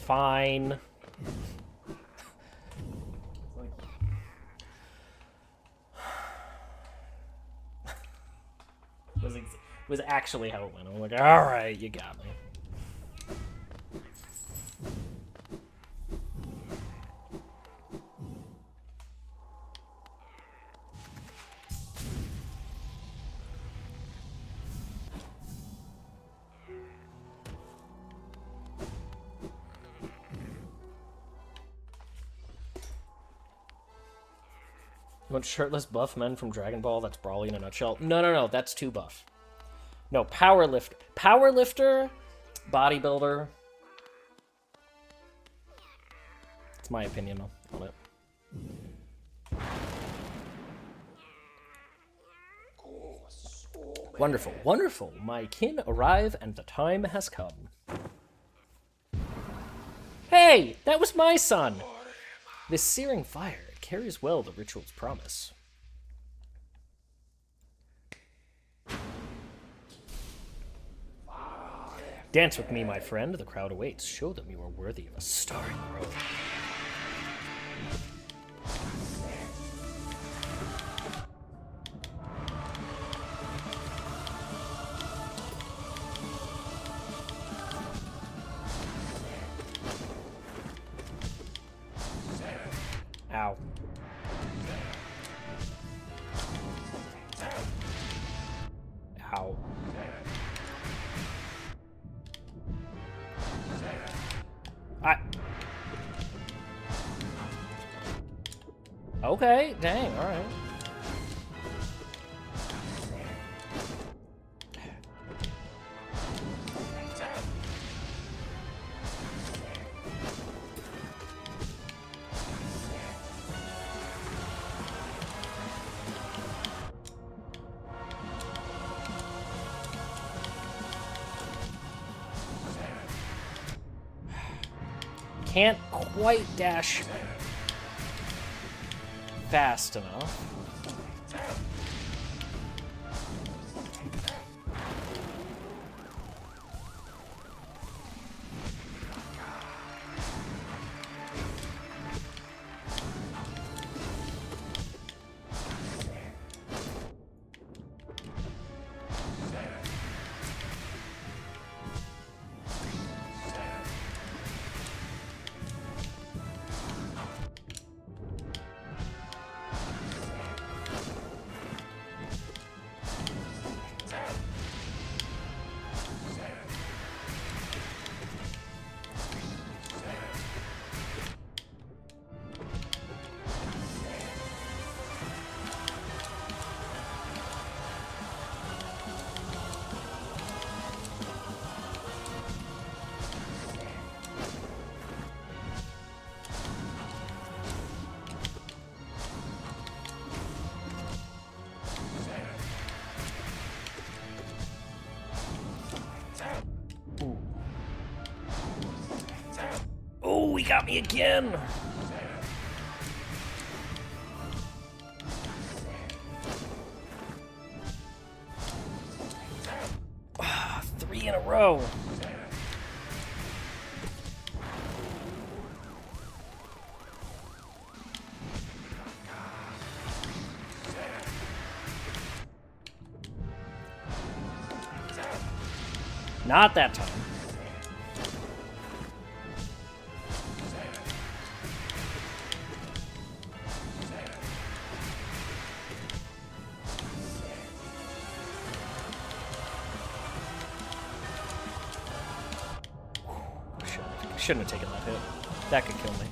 Fine. Was actually how it went. I'm like, alright, you got me. You want shirtless buff men from Dragon Ball? That's Brawly in a nutshell. No, that's too buff. No, powerlifter, bodybuilder. It's my opinion on it. Wonderful, wonderful. My kin arrive and the time has come. Hey, that was my son. This searing fire carries well the ritual's promise. Dance with me, my friend. The crowd awaits. Show them you are worthy of a starring role. Ow. Ow. Okay, dang, alright. can't quite dash fast enough. Oh, he got me again! Ah, 3 in a row. Not that time. Shouldn't have taken that hit. That could kill me.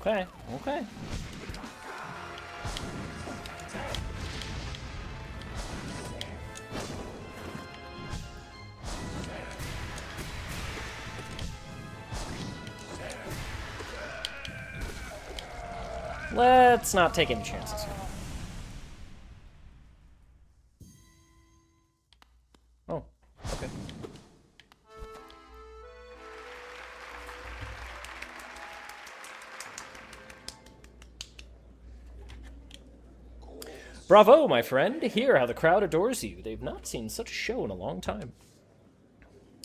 Okay, okay. Let's not take any chances here. Oh, okay. Bravo, my friend. Hear how the crowd adores you. They've not seen such a show in a long time.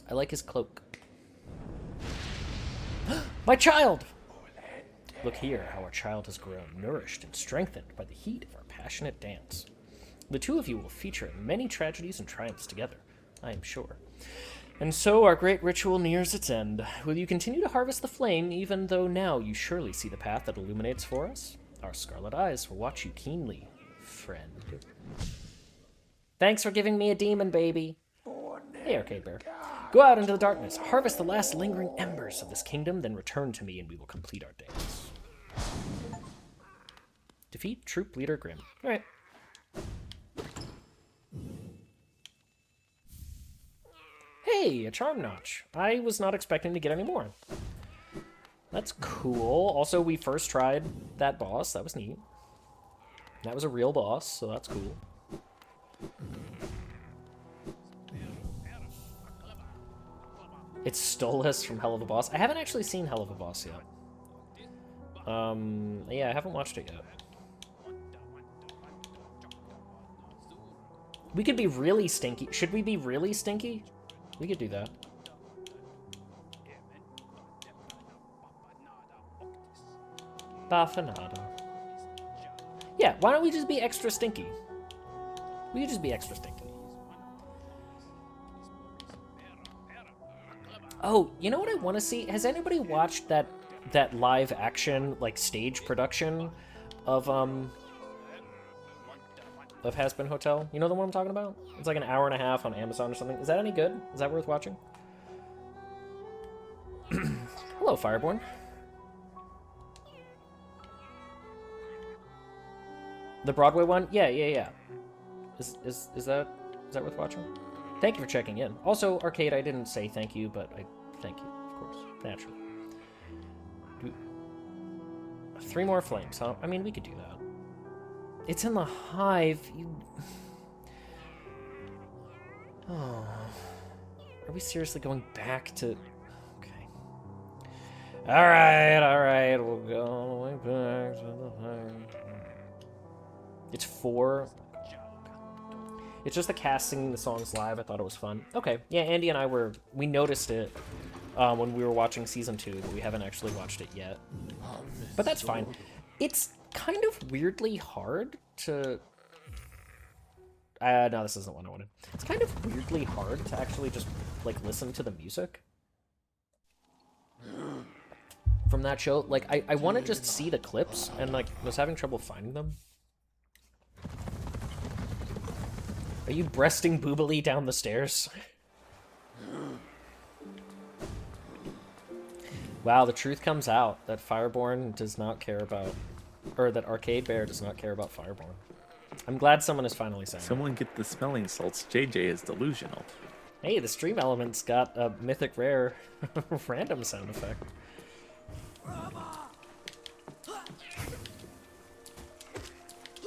I like his cloak. My child! Look here how our child has grown, nourished and strengthened by the heat of our passionate dance. The two of you will feature in many tragedies and triumphs together, I am sure. And so our great ritual nears its end. Will you continue to harvest the flame, even though now you surely see the path that illuminates for us? Our scarlet eyes will watch you keenly, friend. Thanks for giving me a demon baby. Hey, Arcade Bear. Go out into the darkness, harvest the last lingering embers of this kingdom, then return to me and we will complete our dance. Defeat Troop Leader Grimm. Alright. Hey, a charm notch. I was not expecting to get any more. That's cool. Also, we first tried that boss. That was neat. That was a real boss, so that's cool. It's Stolas from Hell of a Boss. I haven't actually seen Hell of a Boss yet. Yeah, I haven't watched it yet. We could be really stinky. Should we be really stinky? We could do that. Baffanada. Yeah, why don't we just be extra stinky? We could just be extra stinky. Oh, you know what I want to see? Has anybody watched that live action, like, stage production of Has Been Hotel. You know the one I'm talking about? It's like an hour and a half on Amazon or something. Is that any good? Is that worth watching? Hello, Fireborn. The Broadway one? Yeah. Is that worth watching? Thank you for checking in. Also, Arcade, I didn't say thank you, but I thank you, of course, naturally. 3 more flames, huh? I mean, we could do that. It's in the hive. You. Oh. Are we seriously going back to? Okay. All right. We'll go all the way back to the hive. It's 4. It's just the cast singing the songs live. I thought it was fun. Okay, yeah, Andy and I we noticed it when we were watching season 2, but we haven't actually watched it yet. But that's fine. It's kind of weirdly hard to... no, this isn't what I wanted. It's kind of weirdly hard to actually just, like, listen to the music from that show. Like, I want to just see the clips, and, like, was having trouble finding them. Are you breasting boobily down the stairs? Wow, the truth comes out that Fireborn does not care about... Or that Arcade Bear does not care about Fireborn. I'm glad someone is finally saying Someone get the smelling salts. JJ is delusional. Hey, the stream element's got a mythic rare random sound effect.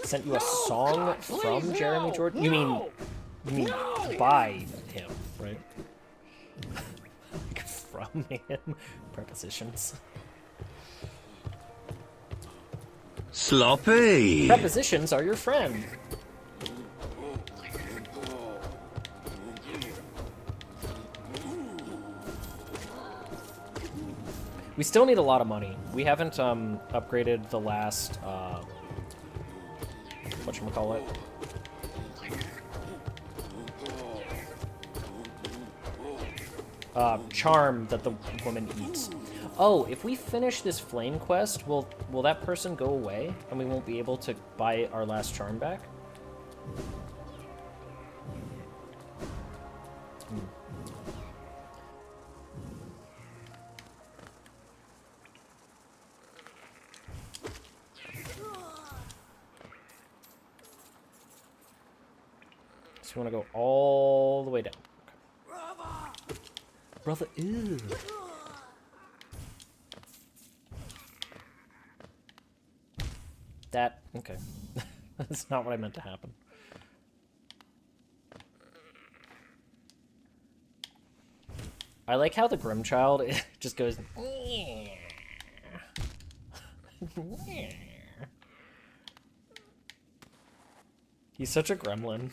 Sent you a song from Jeremy Jordan? You mean by him, right? From him? Prepositions. Sloppy! Prepositions are your friend. We still need a lot of money. We haven't upgraded the last whatchamacallit? Charm that the woman eats. Oh, if we finish this flame quest, will that person go away and we won't be able to buy our last charm back? So you want to go all the way down. Okay. Brother, ew. That, okay. That's not what I meant to happen. I like how the Grimchild just goes... He's such a gremlin.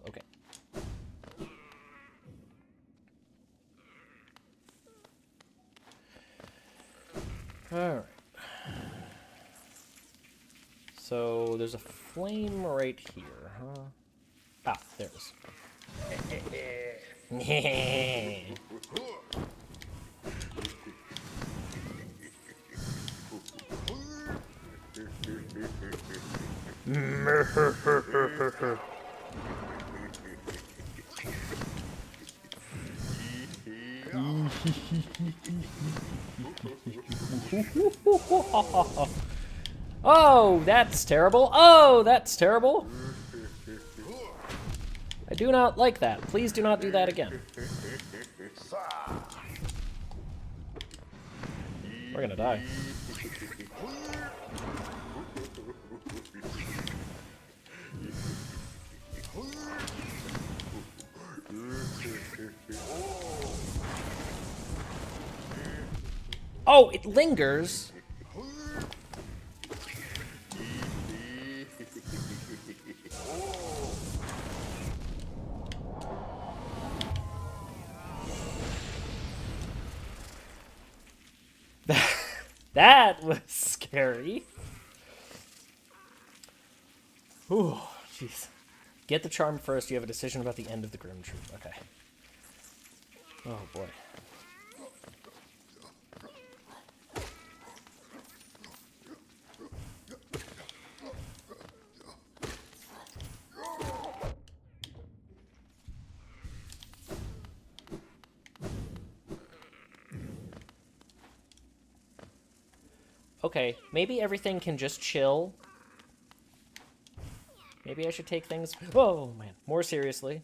Okay. Alright. So, there's a flame right here, huh? Ah, there it is. Oh, that's terrible. Oh, that's terrible. I do not like that. Please do not do that again. We're gonna die. Oh, it lingers. That was scary. Ooh, jeez. Get the charm first. You have a decision about the end of the Grim Troop. Okay. Oh, boy. Okay, maybe everything can just chill. Maybe I should take things... Oh, man. More seriously.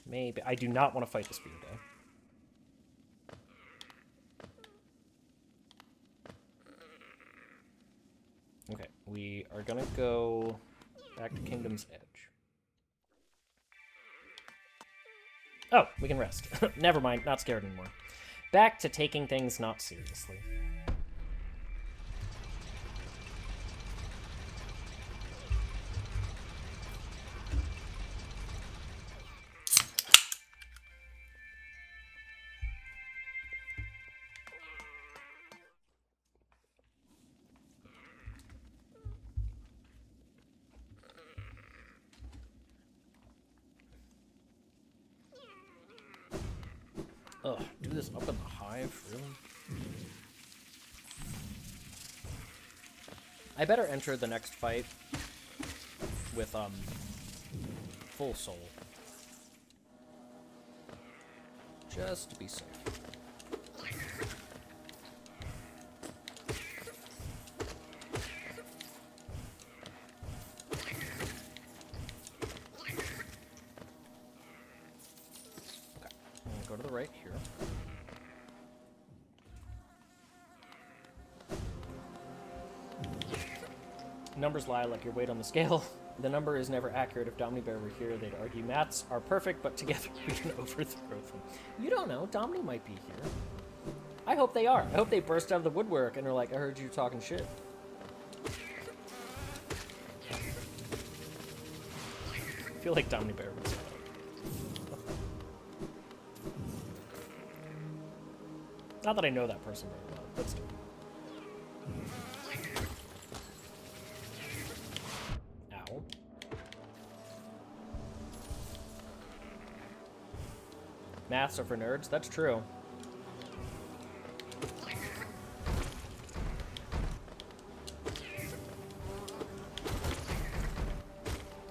Maybe. I do not want to fight the Spear Guy. Okay, we are gonna go back to Kingdom's Edge. Oh, we can rest. Never mind, not scared anymore. Back to taking things not seriously. Ugh, do this up in the hive, really? I better enter the next fight with, full soul. Just to be safe. Go to the right here. Numbers lie like your weight on the scale. The number is never accurate. If Domini Bear were here, they'd argue maths are perfect, but together we can overthrow them. You don't know. Domini might be here. I hope they are. I hope they burst out of the woodwork and are like, I heard you talking shit. I feel like Domini Bear would say that. Not that I know that person very well, but still. Ow. Maths are for nerds, that's true.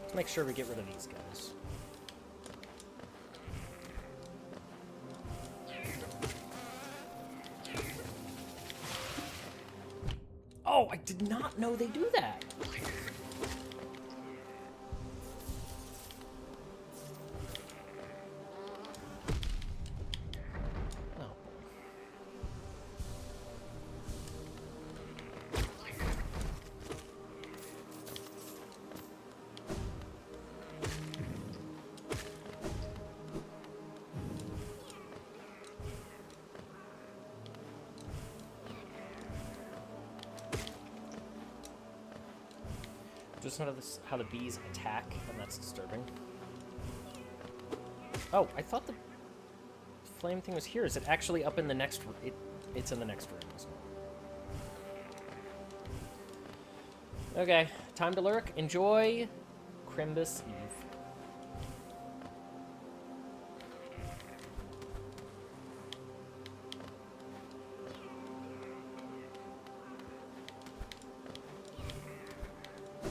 Let's make sure we get rid of these guys. Oh, I did not know they do that. Oh. Just notice how the bees attack, and that's disturbing. Oh, I thought the flame thing was here. Is it actually up in the next room? It's in the next room as well. Okay, time to lurk. Enjoy Crimbus Eve.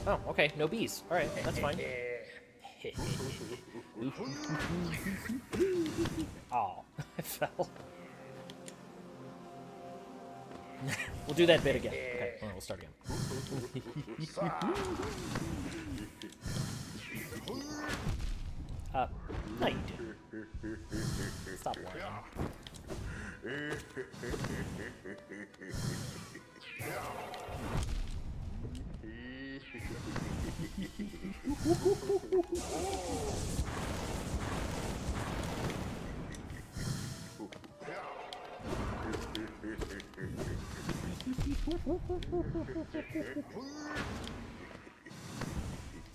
Oh, okay, no bees. Alright, that's fine. Oh, I fell. We'll do that bit again. Okay, well, we'll start again. No, you didn't. Stop lying.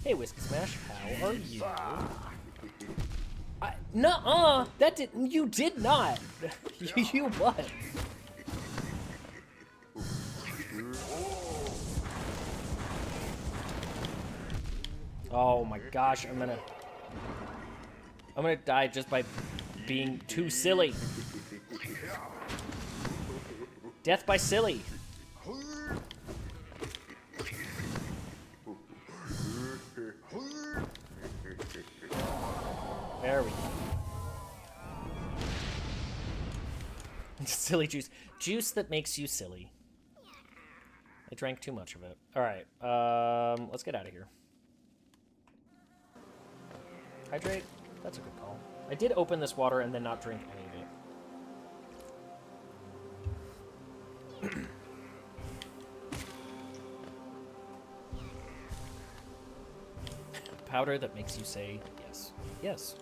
Hey, Whiskey Smash, how are you? Nuh-uh! That did- you did not! You what? Oh my gosh, I'm gonna die just by being too silly. Death by silly. There we go. Silly juice. Juice that makes you silly. I drank too much of it. Alright, let's get out of here. Hydrate? That's a good call. I did open this water and then not drink any of it. Powder that makes you say yes. Yes.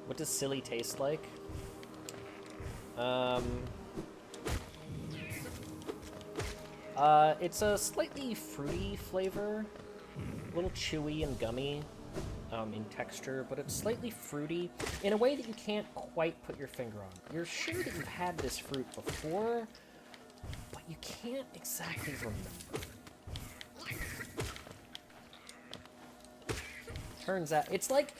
What does silly taste like? It's a slightly fruity flavor, a little chewy and gummy in texture, but it's slightly fruity in a way that you can't quite put your finger on. You're sure that you've had this fruit before, but you can't exactly remember. Turns out it's like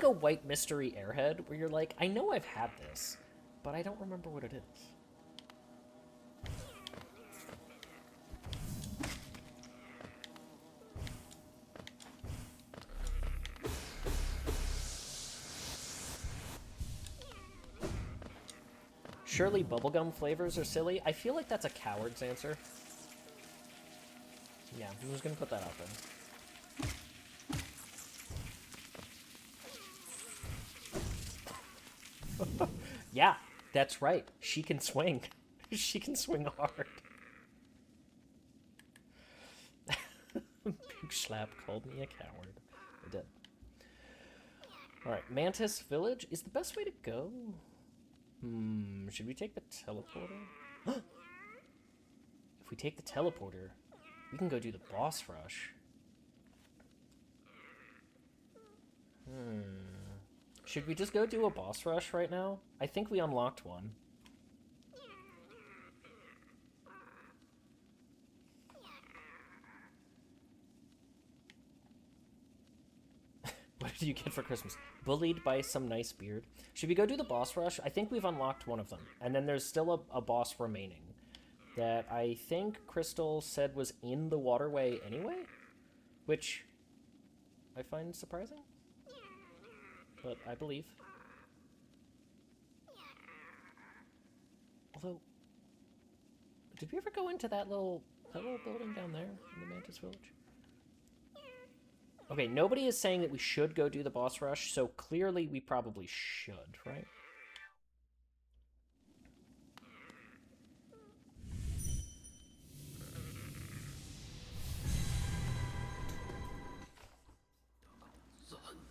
a white mystery Airhead where you're like, I know I've had this, but I don't remember what it is. Surely bubblegum flavors are silly? I feel like that's a coward's answer. Yeah, I'm just gonna put that out there. Yeah, that's right. She can swing. She can swing hard. Bookslap called me a coward. I did. Alright, Mantis Village is the best way to go. Should we take the teleporter? If we take the teleporter, we can go do the boss rush. Should we just go do a boss rush right now? I think we unlocked one. What did you get for Christmas? Bullied by some nice beard. Should we go do the boss rush? I think we've unlocked one of them. And then there's still a boss remaining that I think Crystal said was in the waterway anyway, which I find surprising, but I believe. Although, did we ever go into that little building down there in the Mantis Village? Okay, nobody is saying that we should go do the boss rush, so clearly we probably should, right?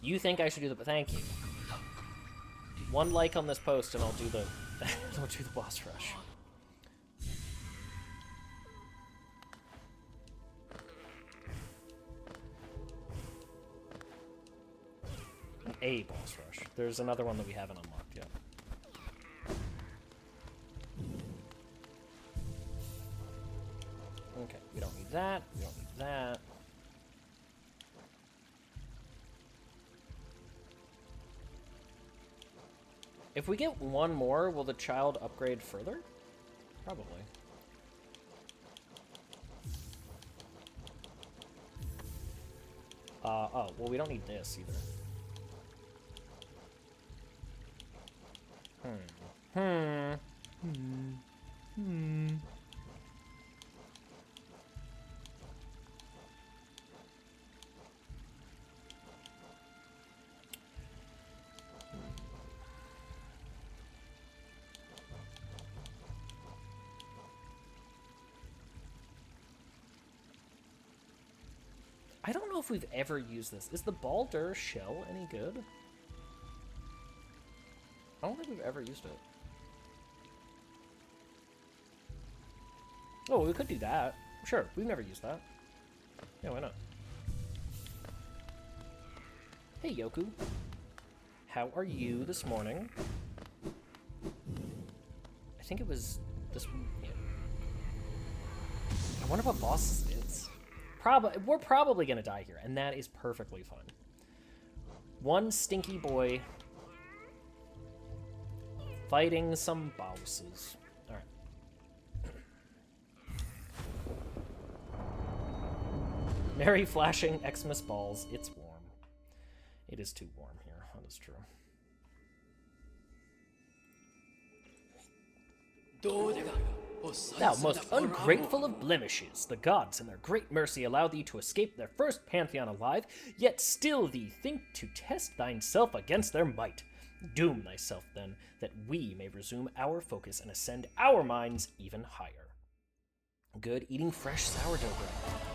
You think I should do the... Thank you. One like on this post and I'll do the... I'll do the boss rush. A boss rush. There's another one that we haven't unlocked yet. Okay, we don't need that. We don't need that. If we get one more, will the child upgrade further? Probably. Oh, well, we don't need this either. I don't know if we've ever used this. Is the Baldur shell any good? I don't think we've ever used it. Oh, we could do that. Sure, we've never used that. Yeah, why not? Hey, Yoku. How are you this morning? I think it was this one. Yeah. I wonder what boss it is. We're probably gonna die here, and that is perfectly fine. One stinky boy fighting some bosses. Alright. Merry flashing Xmas balls. It's warm. It is too warm here. That is true. Thou most ungrateful of blemishes, the gods in their great mercy allow thee to escape their first pantheon alive, yet still thee think to test thine self against their might. Doom thyself, then, that we may resume our focus and ascend our minds even higher. Good, eating fresh sourdough bread.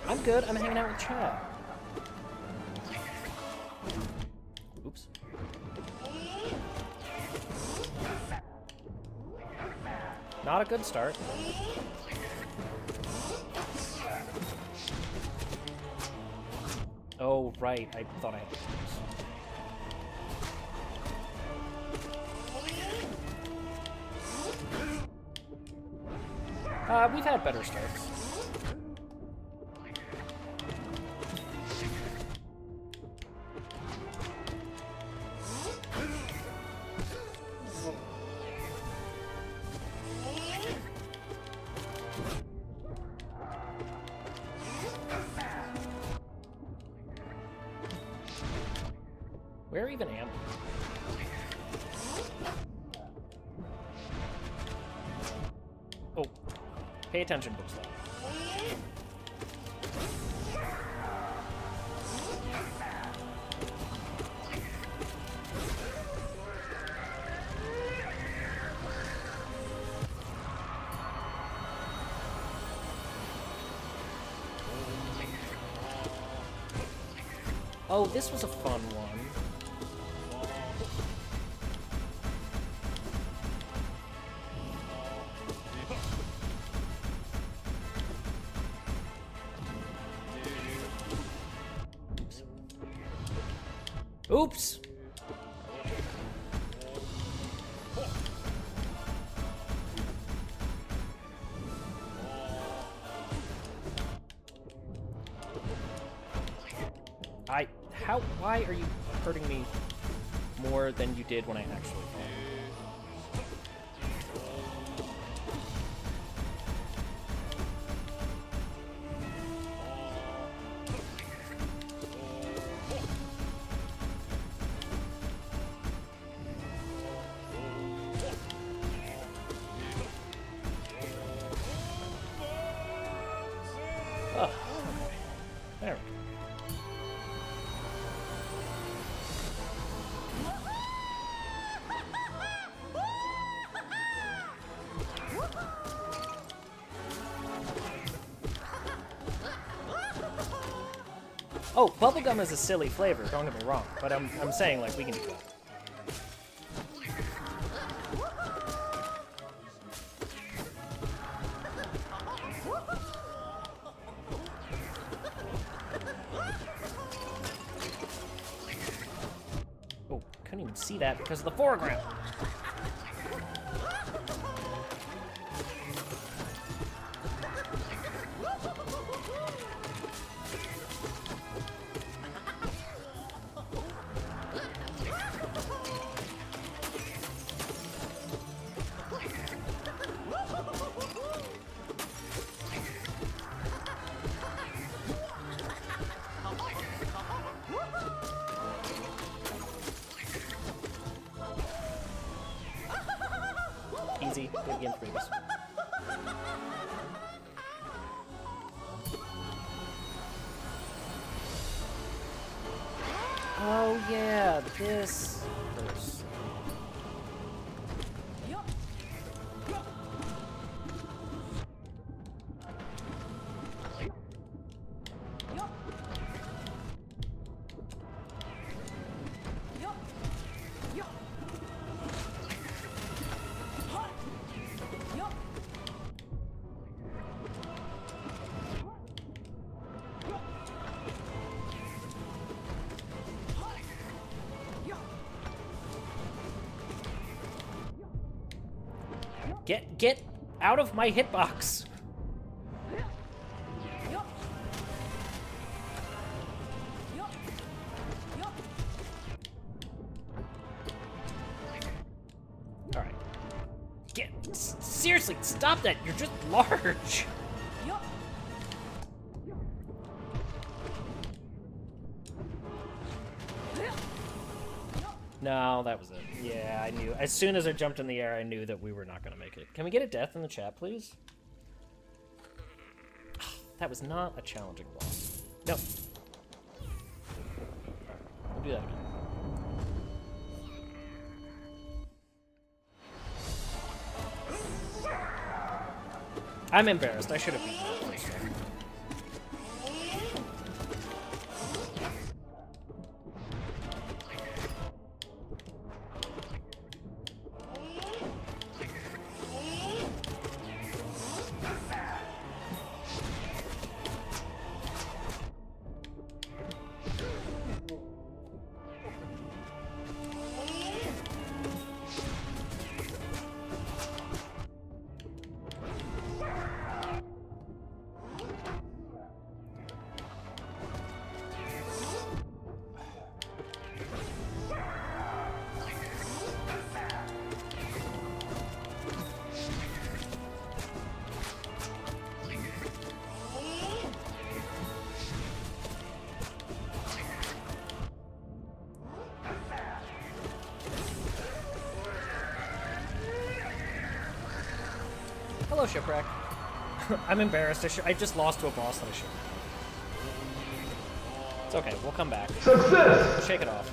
I'm good, I'm hanging out with Chad. Oops. Not a good start. Oh, right. I thought I had to do this. We've had better starts. Where even am I? Oh, pay attention, Bookslap. Oh, this was a fun one. Oops! Why are you hurting me more than you did when I actually fell? Oh, okay. There we go. Oh, bubblegum is a silly flavor, don't get me wrong, but I'm saying, like, we can do that. Oh, couldn't even see that because of the foreground. Easy, do it again, please. Oh yeah, this first. Get out of my hitbox! Seriously, stop that. You're just large. No, that was it. Yeah, I knew. As soon as I jumped in the air, I knew that we were not going to make it. Can we get a death in the chat, please? That was not a challenging boss. No. We'll do that again. I'm embarrassed. I should have beaten that first one. Hello, Shipwreck. I'm embarrassed. I just lost to a boss that I shouldn't have. It's okay. We'll come back. Success! Shake it off.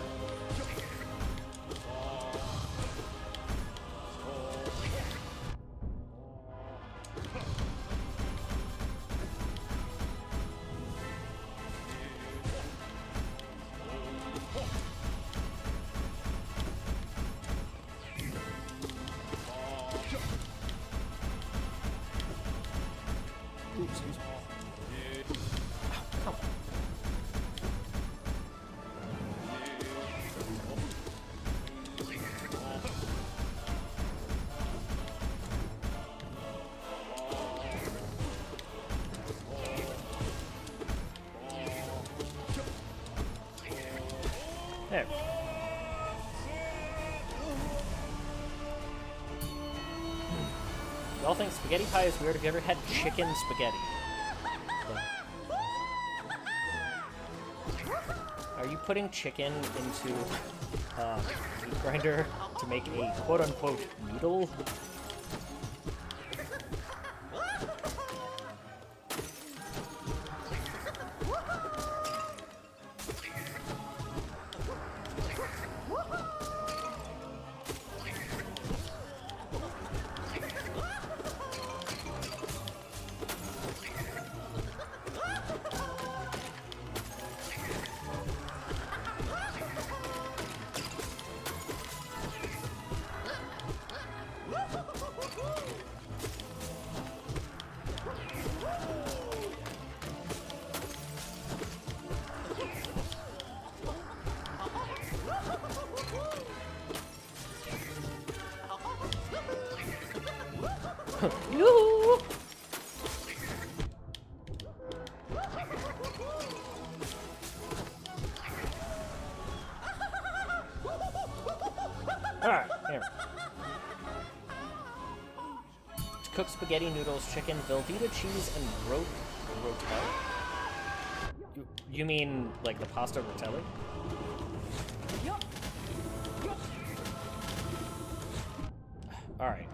There. Y'all think spaghetti pie is weird? Have you ever had chicken spaghetti? Are you putting chicken into a meat grinder to make a quote-unquote noodle? Yoo-hoo! Alright, here. To cook spaghetti, noodles, chicken, Velveeta cheese, and rotel? You mean like the pasta rotelli? Alright.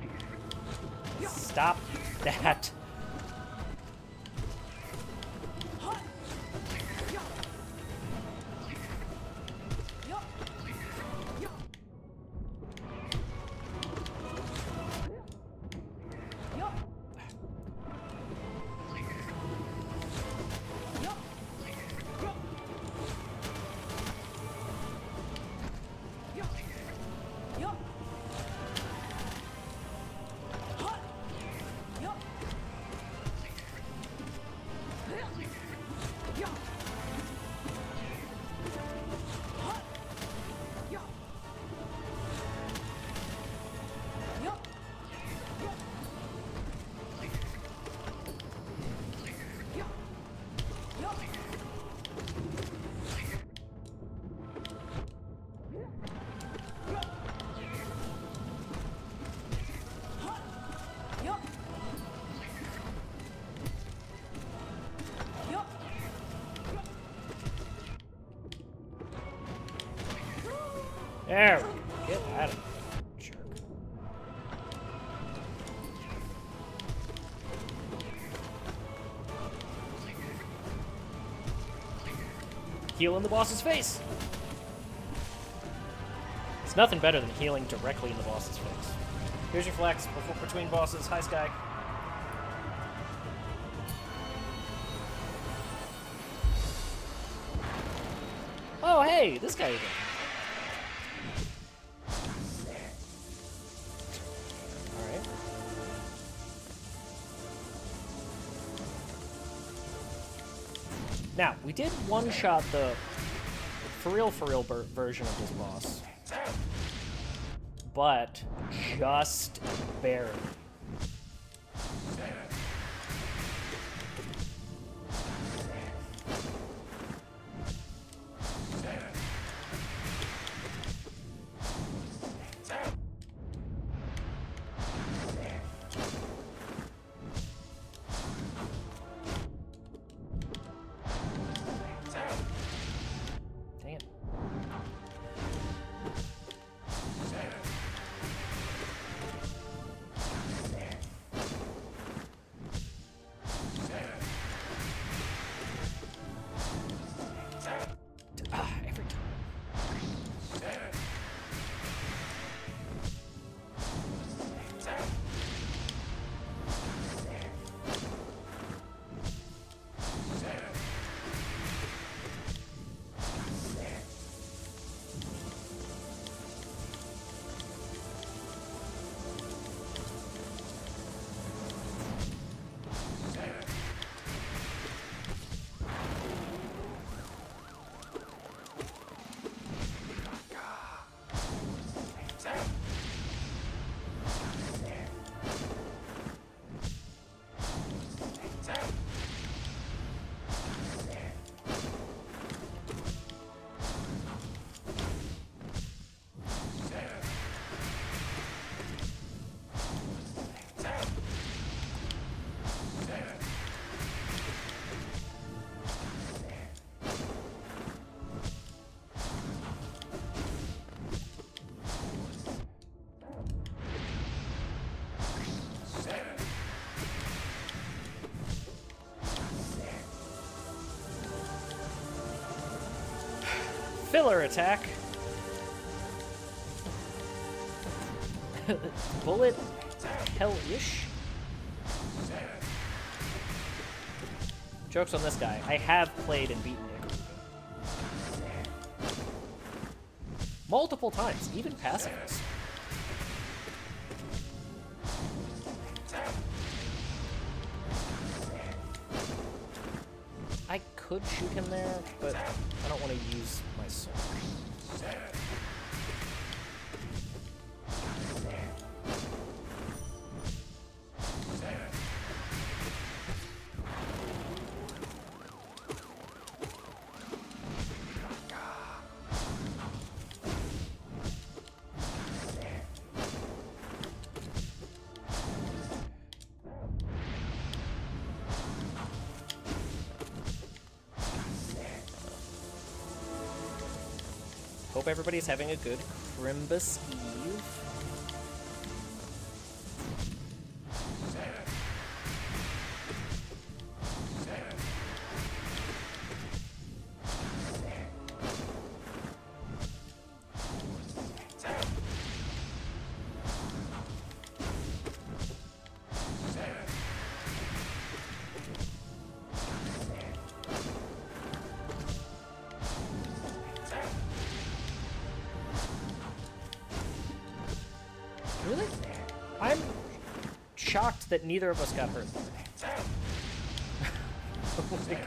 Stop that. There we go. Get out of here, jerk. Heal in the boss's face. It's nothing better than healing directly in the boss's face. Here's your flex between bosses. Hi, Sky. Oh, hey, this guy again. Alright. Now, we did one-shot the for real version of this boss. But just barely. Dang it. Every time. Filler attack. Bullet hell-ish. Joke's on this guy. I have played and beaten Nick multiple times, even pacifist. I could shoot him there, but I don't want to use my sword. Hope everybody's having a good Crimbus Eve. Really? I'm shocked that neither of us got hurt. Like,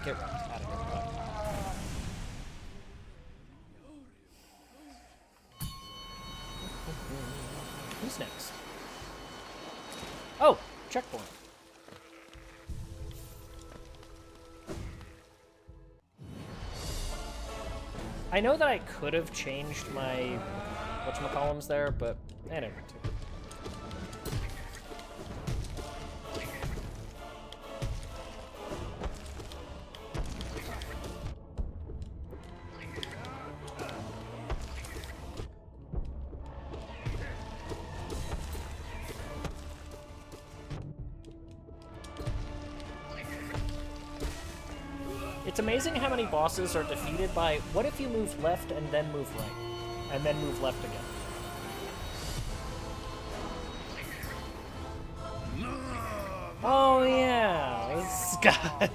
get out of here. Who's next? Oh, checkpoint. I know that I could have changed my whatchamacallums there, but I never do. It's amazing how many bosses are defeated by, what if you move left and then move right? And then move left again. Oh yeah, this guy.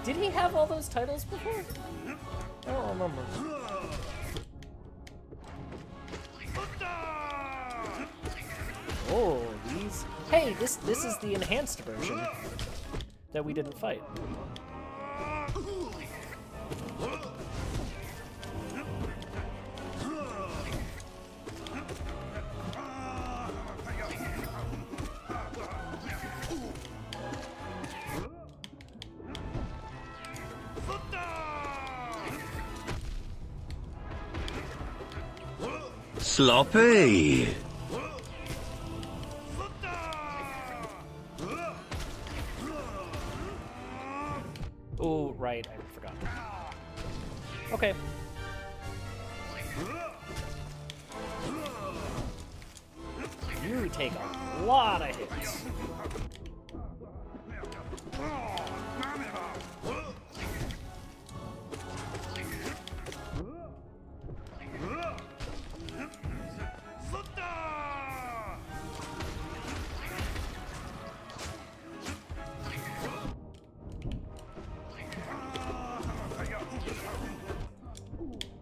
Did he have all those titles before? I don't remember. Oh, these... Hey, this is the enhanced version that we didn't fight. Sloppy. Oh, right, I forgot. Okay. You take a lot of hits.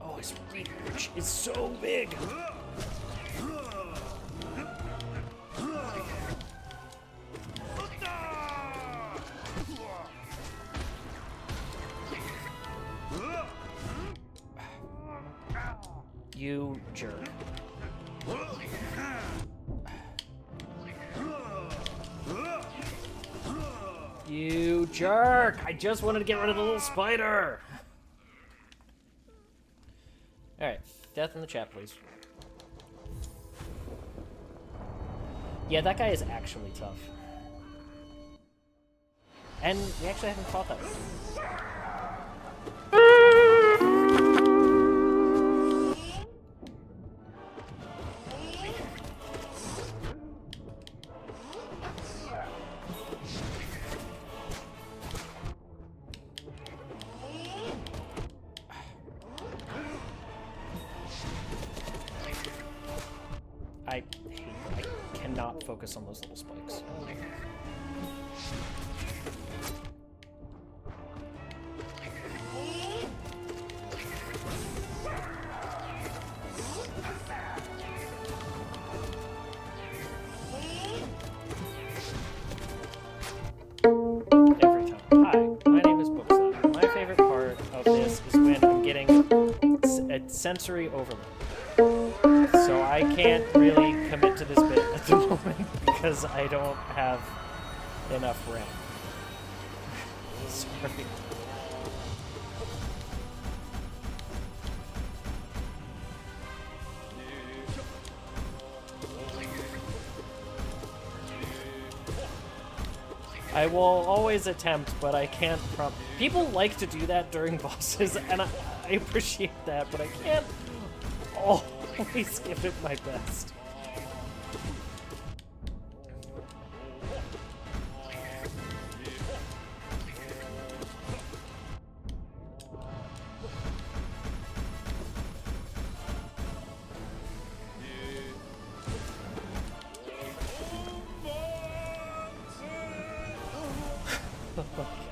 Oh, his reach is so big. You jerk. You jerk! I just wanted to get rid of the little spider! Alright, death in the chat, please. Yeah, that guy is actually tough. And we actually haven't fought that one. I cannot focus on those little spikes. Every time. Hi, my name is Bookslap. My favorite part of this is when I'm getting a sensory overload. So I can't really commit to this bit at the moment because I don't have enough RAM. Sorry. I will always attempt, but I can't People like to do that during bosses, and I appreciate that, but I can't always give it my best.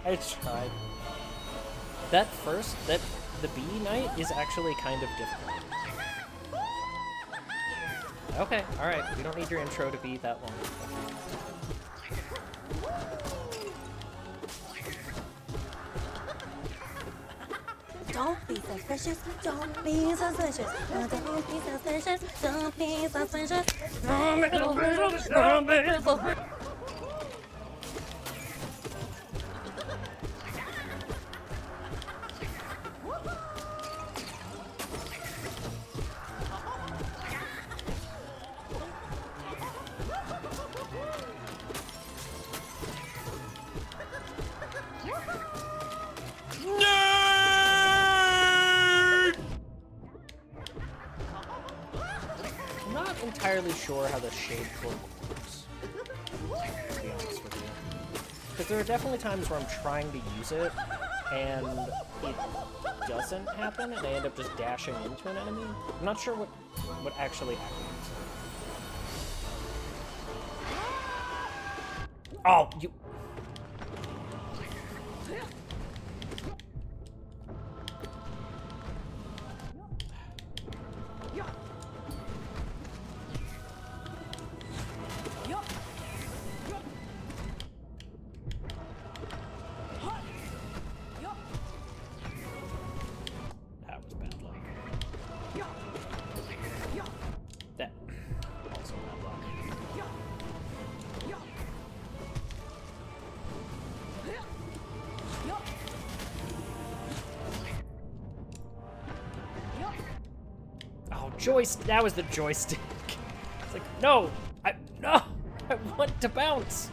I tried. The bee night is actually kind of difficult. Okay, alright, we don't need your intro to be that long. Don't be suspicious, don't be suspicious, don't be suspicious, don't be suspicious, don't be suspicious, don't be suspicious. entirely sure how the shade cloak works, to be honest with you. Because there are definitely times where I'm trying to use it, and it doesn't happen, and I end up just dashing into an enemy. I'm not sure what actually happens. Oh, you... That was bad luck. That also bad luck. Oh, joystick! That was the joystick. It's like, no! No! I want to bounce!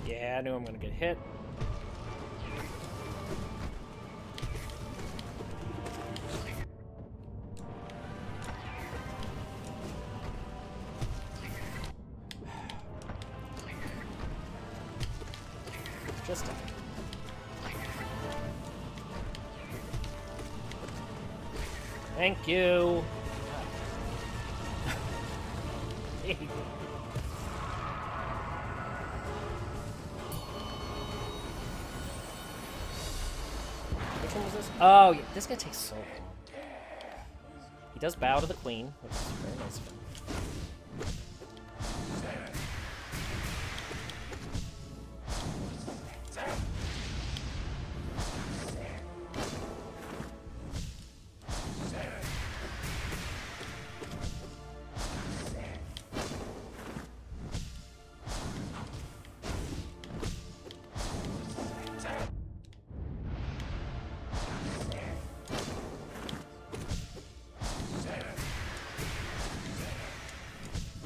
Yeah, I knew I'm gonna get hit. Just die. Thank you. Which one was this? Oh, yeah, this guy takes so long. He does bow to the queen, which is very nice of him.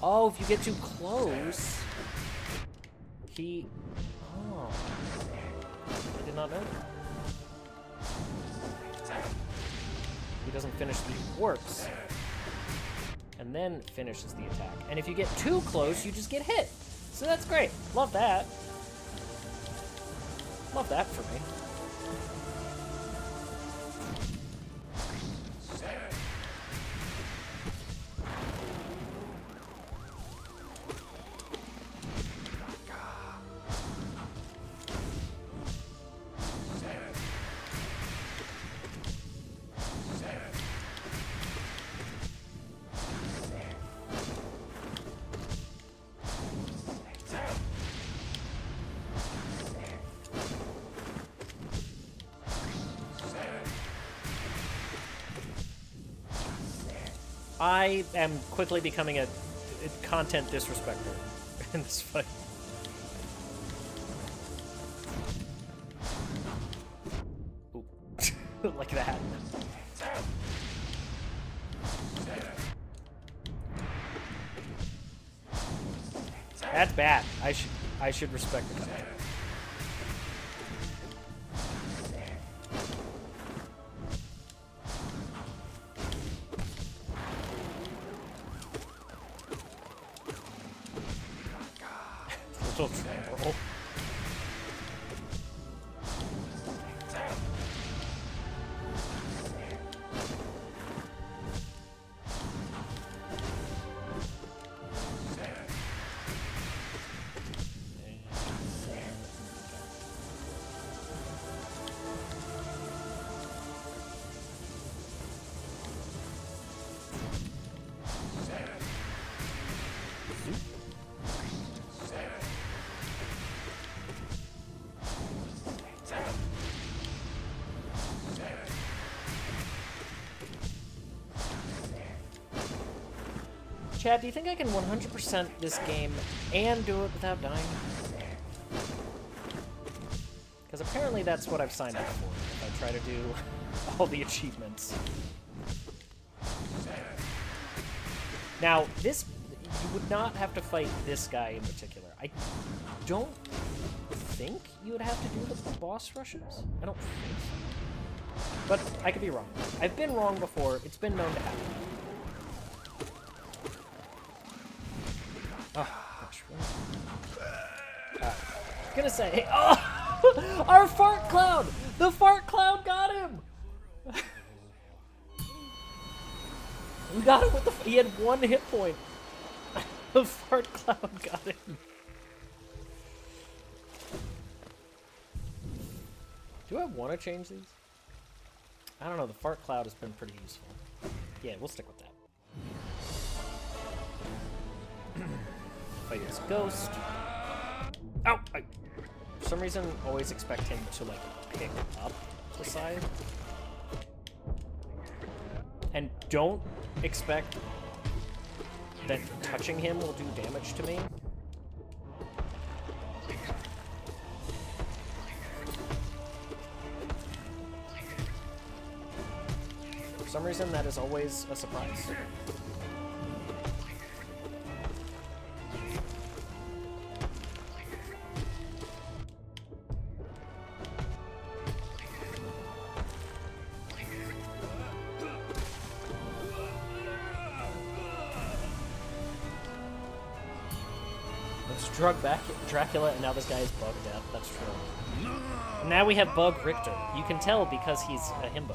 Oh, if you get too close, he... Oh. I did not know that. He doesn't finish the warps, and then finishes the attack. And if you get too close, you just get hit. So that's great. Love that. Love that for me. I am quickly becoming a content disrespecter in this fight. Ooh. Like that. That's bad. I should respect the content. Troll. Chad, do you think I can 100% this game and do it without dying? Because apparently that's what I've signed up for, if I try to do all the achievements. Now, this... You would not have to fight this guy in particular. I don't think you would have to do the boss rushes. I don't think so. But I could be wrong. I've been wrong before. It's been known to happen. Oh, gosh. I was gonna say... Oh! Our fart cloud! The fart cloud got him! We got him with the... He had 1 hit point. The fart cloud got him. Do I want to change these? I don't know. The fart cloud has been pretty useful. Yeah, we'll stick with that. Fight this ghost. Ow! For some reason, always expect him to, like, pick up the scythe. And don't expect that touching him will do damage to me. For some reason, that is always a surprise. Drug back Dracula, and now this guy is Bug Death. That's true. And now we have Bug Richter. You can tell because he's a himbo.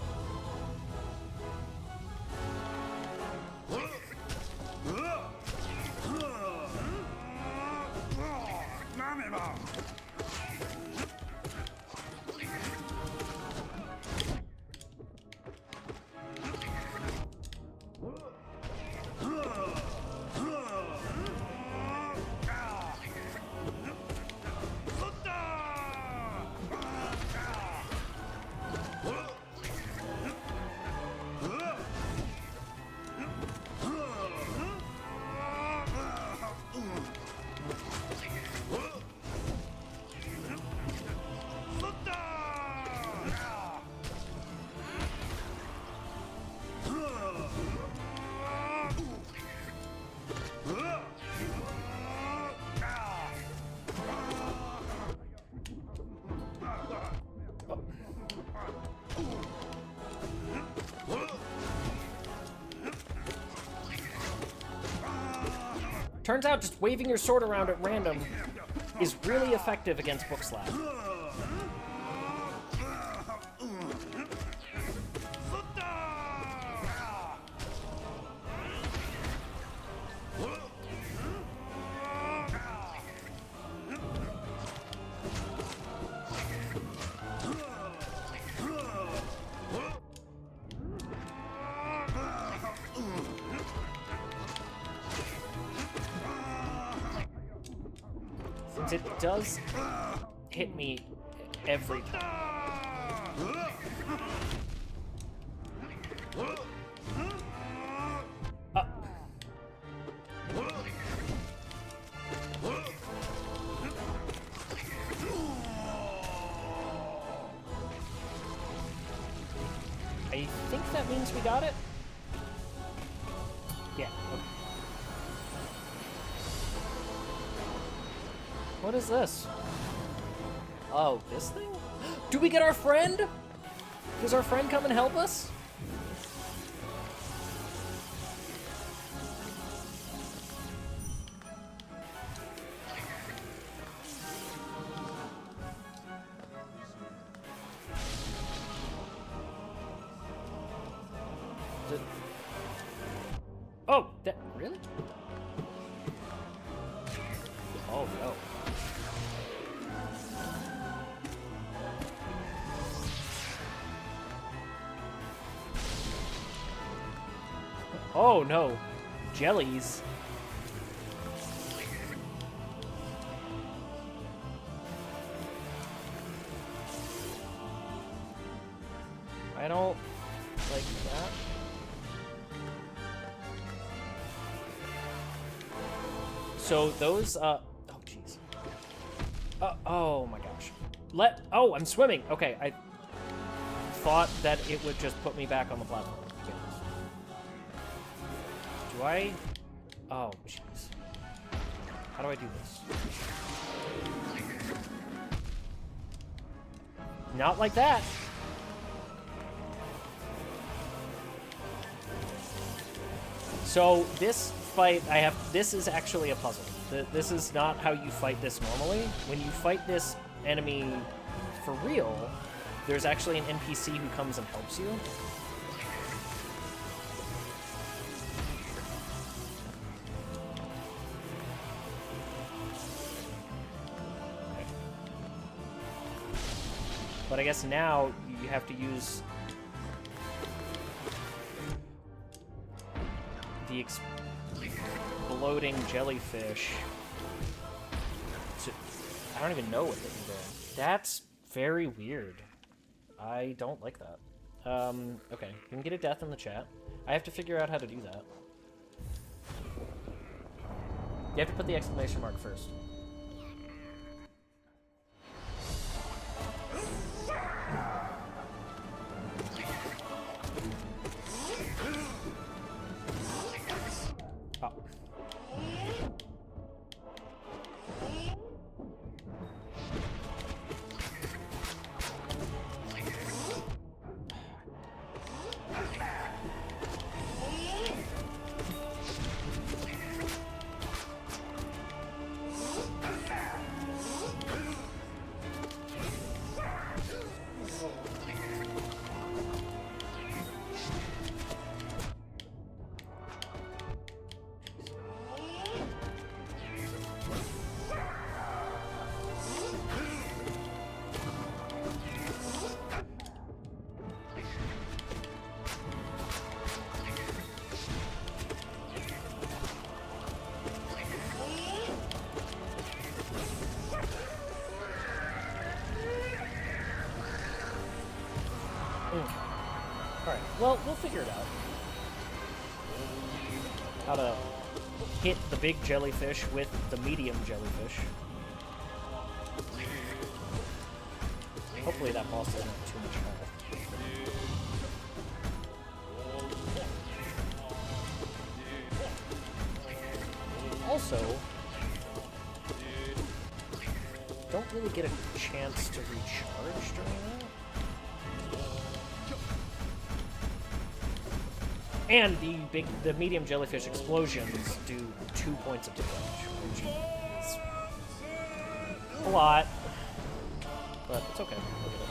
Turns out just waving your sword around at random is really effective against Bookslap. It does hit me every time. I think that means we got it. Yeah, okay. What is this? Oh, this thing? Do we get our friend? Does our friend come and help us? Oh, that really? Oh no. Oh no, jellies. I don't like that. So those, oh, jeez. Oh my gosh. Oh, I'm swimming. Okay, I thought that it would just put me back on the platform. Do I? Oh, jeez. How do I do this? Not like that. So this fight, this is actually a puzzle. This is not how you fight this normally. When you fight this enemy for real, there's actually an NPC who comes and helps you. But I guess now you have to use the exploding jellyfish to... I don't even know what they do. That's very weird. I don't like that. Okay, you can get a death in the chat. I have to figure out how to do that. You have to put the exclamation mark first. Oh. Alright, well, we'll figure it out. How to hit the big jellyfish with the medium jellyfish. Hopefully that boss doesn't have too much health. Also, don't really get a chance to recharge during that. And the medium jellyfish explosions do 2 points of damage, which is a lot, but it's okay. Look at it.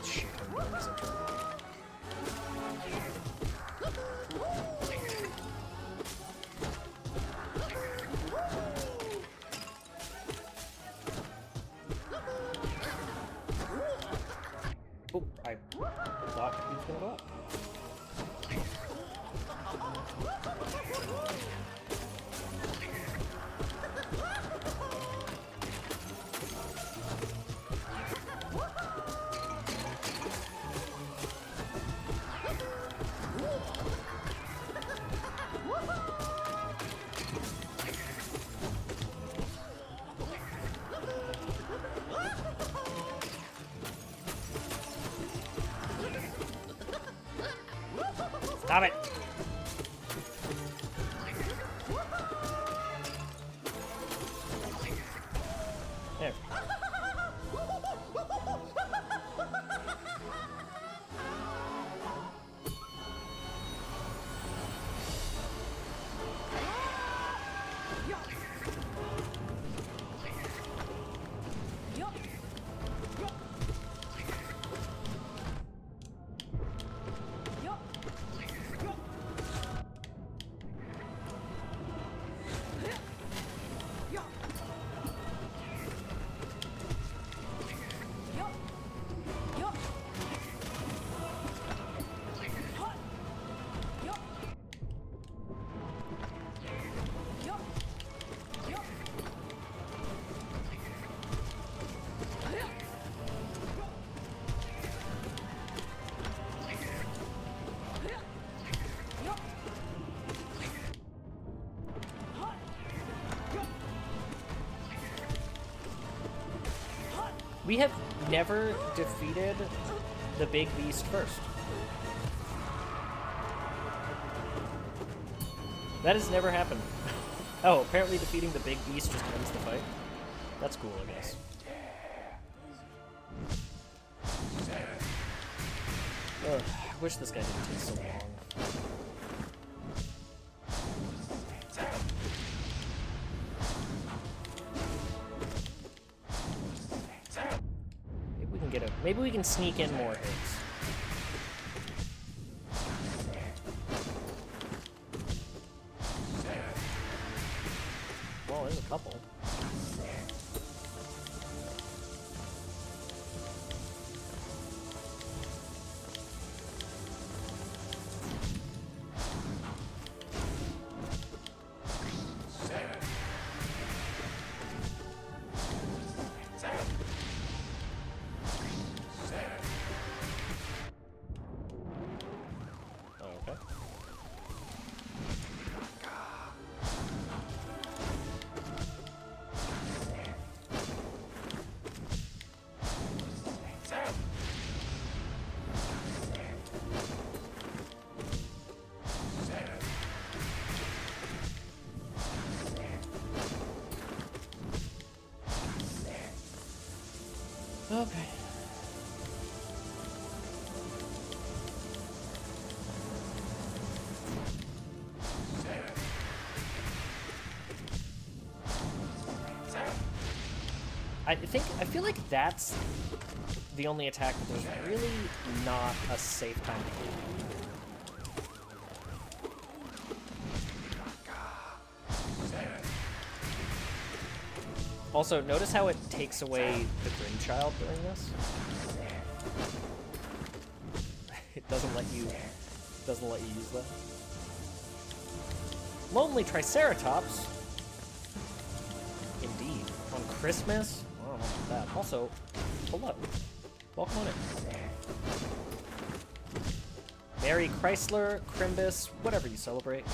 Shit, I'm doing this intro. Oh, I thought he was gonna go up. Stop it! There. We have never defeated the big beast first. That has never happened. Oh, apparently defeating the big beast just ends the fight. That's cool, I guess. Ugh, I wish this guy didn't take so long. Maybe we can get a. Maybe we can sneak in more hits. Well, there's a couple. Okay. I feel like that's the only attack that there's really not a safe time to hit. Also, notice how it takes away the Grimchild during this? It doesn't let you use that. Lonely Triceratops? Indeed. On Christmas? I don't know about that. Also, hello. Welcome on in. Merry Chrysler, Crimbus, whatever you celebrate.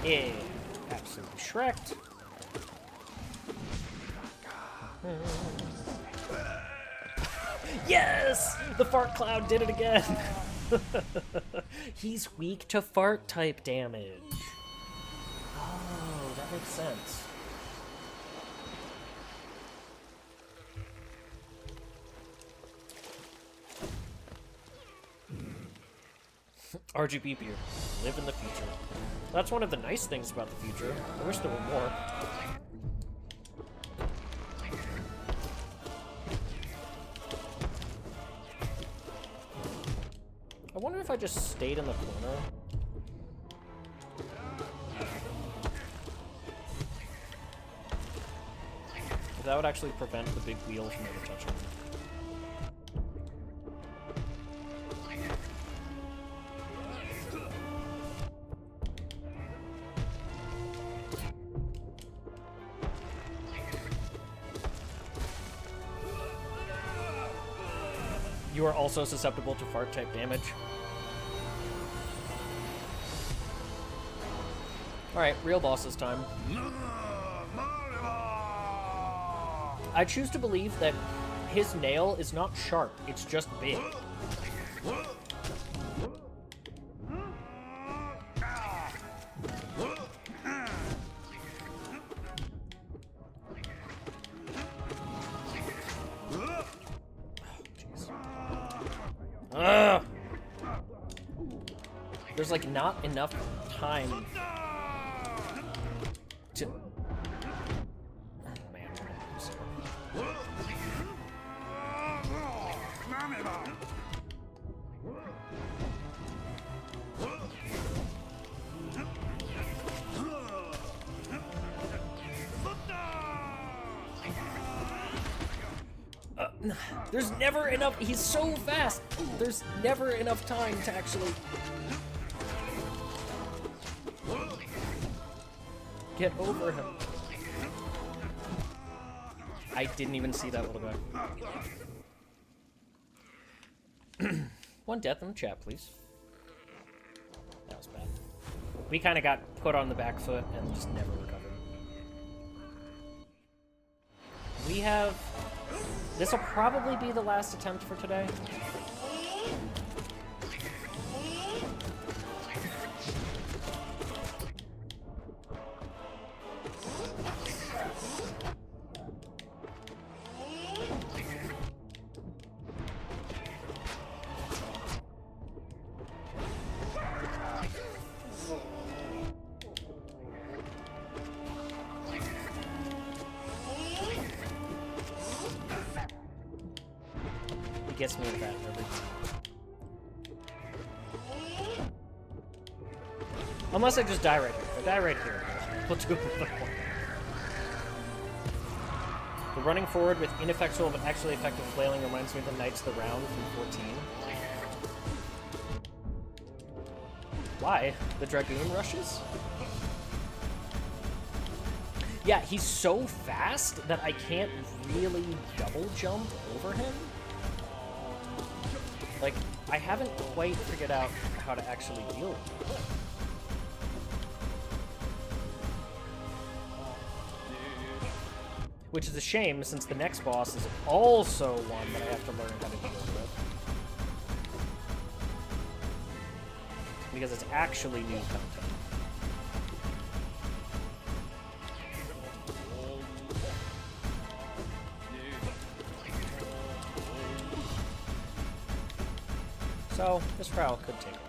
Yeah, absolutely shreked. Yes! The fart cloud did it again! He's weak to fart type damage. Oh, that makes sense. RGB beer. Live in the future. That's one of the nice things about the future. I wish there were more. I wonder if I just stayed in the corner. If that would actually prevent the big wheel from ever touching me. You are also susceptible to fart type damage. Alright, real bosses time. I choose to believe that his nail is not sharp, it's just big. Ugh. There's like not enough time to. Oh man, there's never enough. He's so fast. There's never enough time to actually get over him. I didn't even see that little guy. One death in the chat, please. We kind of got put on the back foot and just never recovered. We have... This will probably be the last attempt for today. Gets me with that every time. Unless I just die right here. If I die right here, we'll do it with the point. The running forward with ineffectual but actually effective flailing reminds me of the Knights of the Round from 14. Why? The Dragoon rushes? Yeah, he's so fast that I can't really double jump over him. Like, I haven't quite figured out how to actually deal with it. Which is a shame, since the next boss is also one that I have to learn how to deal with. Because it's actually new content. So, this trial could take a while.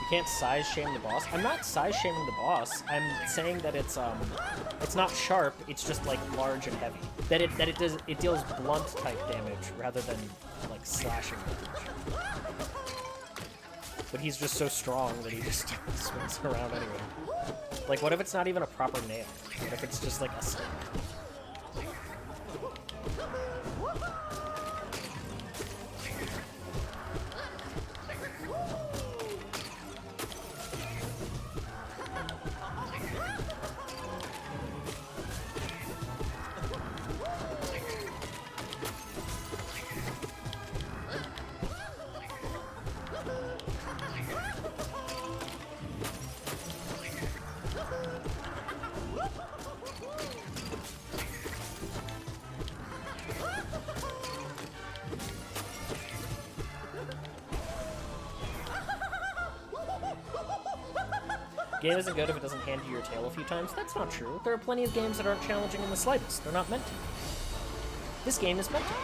You can't size shame the boss. I'm not size shaming the boss. I'm saying that it's not sharp. It's just like large and heavy. That it deals blunt type damage rather than like slashing damage. But he's just so strong that he just swings around anyway. Like, what if it's not even a proper nail? What if it's just like a stick? Game isn't good if it doesn't hand you your tail a few times. That's not true. There are plenty of games that aren't challenging in the slightest. They're not meant to. This game is meant to.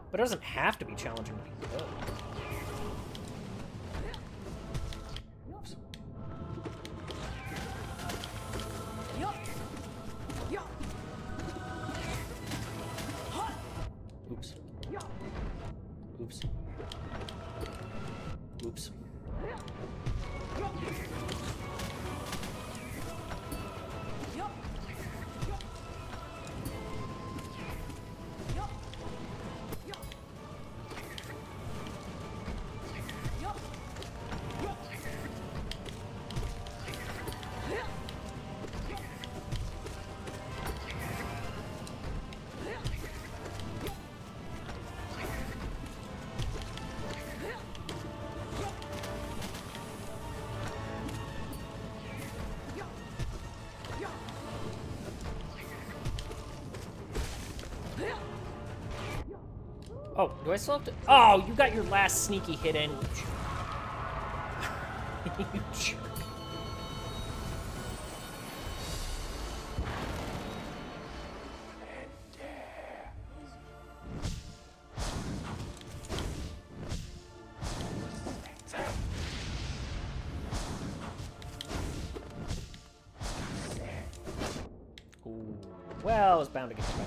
But it doesn't have to be challenging to be good. Oops. Oops. Oops. Oh, do I still have to? Oh, you got your last sneaky hit in. You jerk. Ooh, well, it's bound to get better.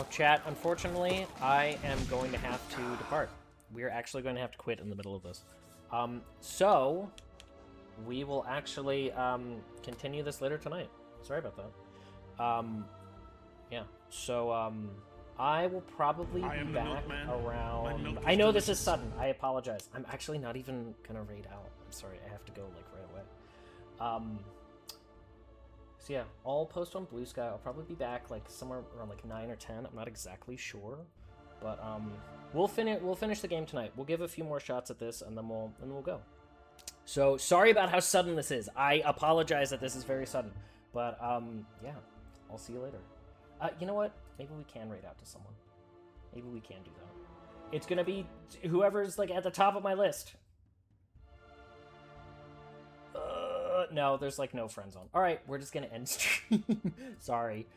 Chat, unfortunately, I am going to have to depart. We're actually going to have to quit in the middle of this. So, we will actually, continue this later tonight. Sorry about that. Yeah. So, I will probably be back around... I know this is sudden. I apologize. I'm actually not even gonna raid out. I'm sorry. I have to go, like, right away. So, yeah. I'll post on Blue Sky. I'll probably be back, like, somewhere around, like, 9 or 10. I'm not exactly sure. But, we'll finish the game tonight. We'll give a few more shots at this, and then we'll go. So, sorry about how sudden this is. I apologize that this is very sudden. But, yeah. I'll see you later. You know what? Maybe we can raid out to someone. Maybe we can do that. It's gonna be whoever's, like, at the top of my list. No, there's, like, no friend zone. Alright, we're just gonna end stream. Sorry.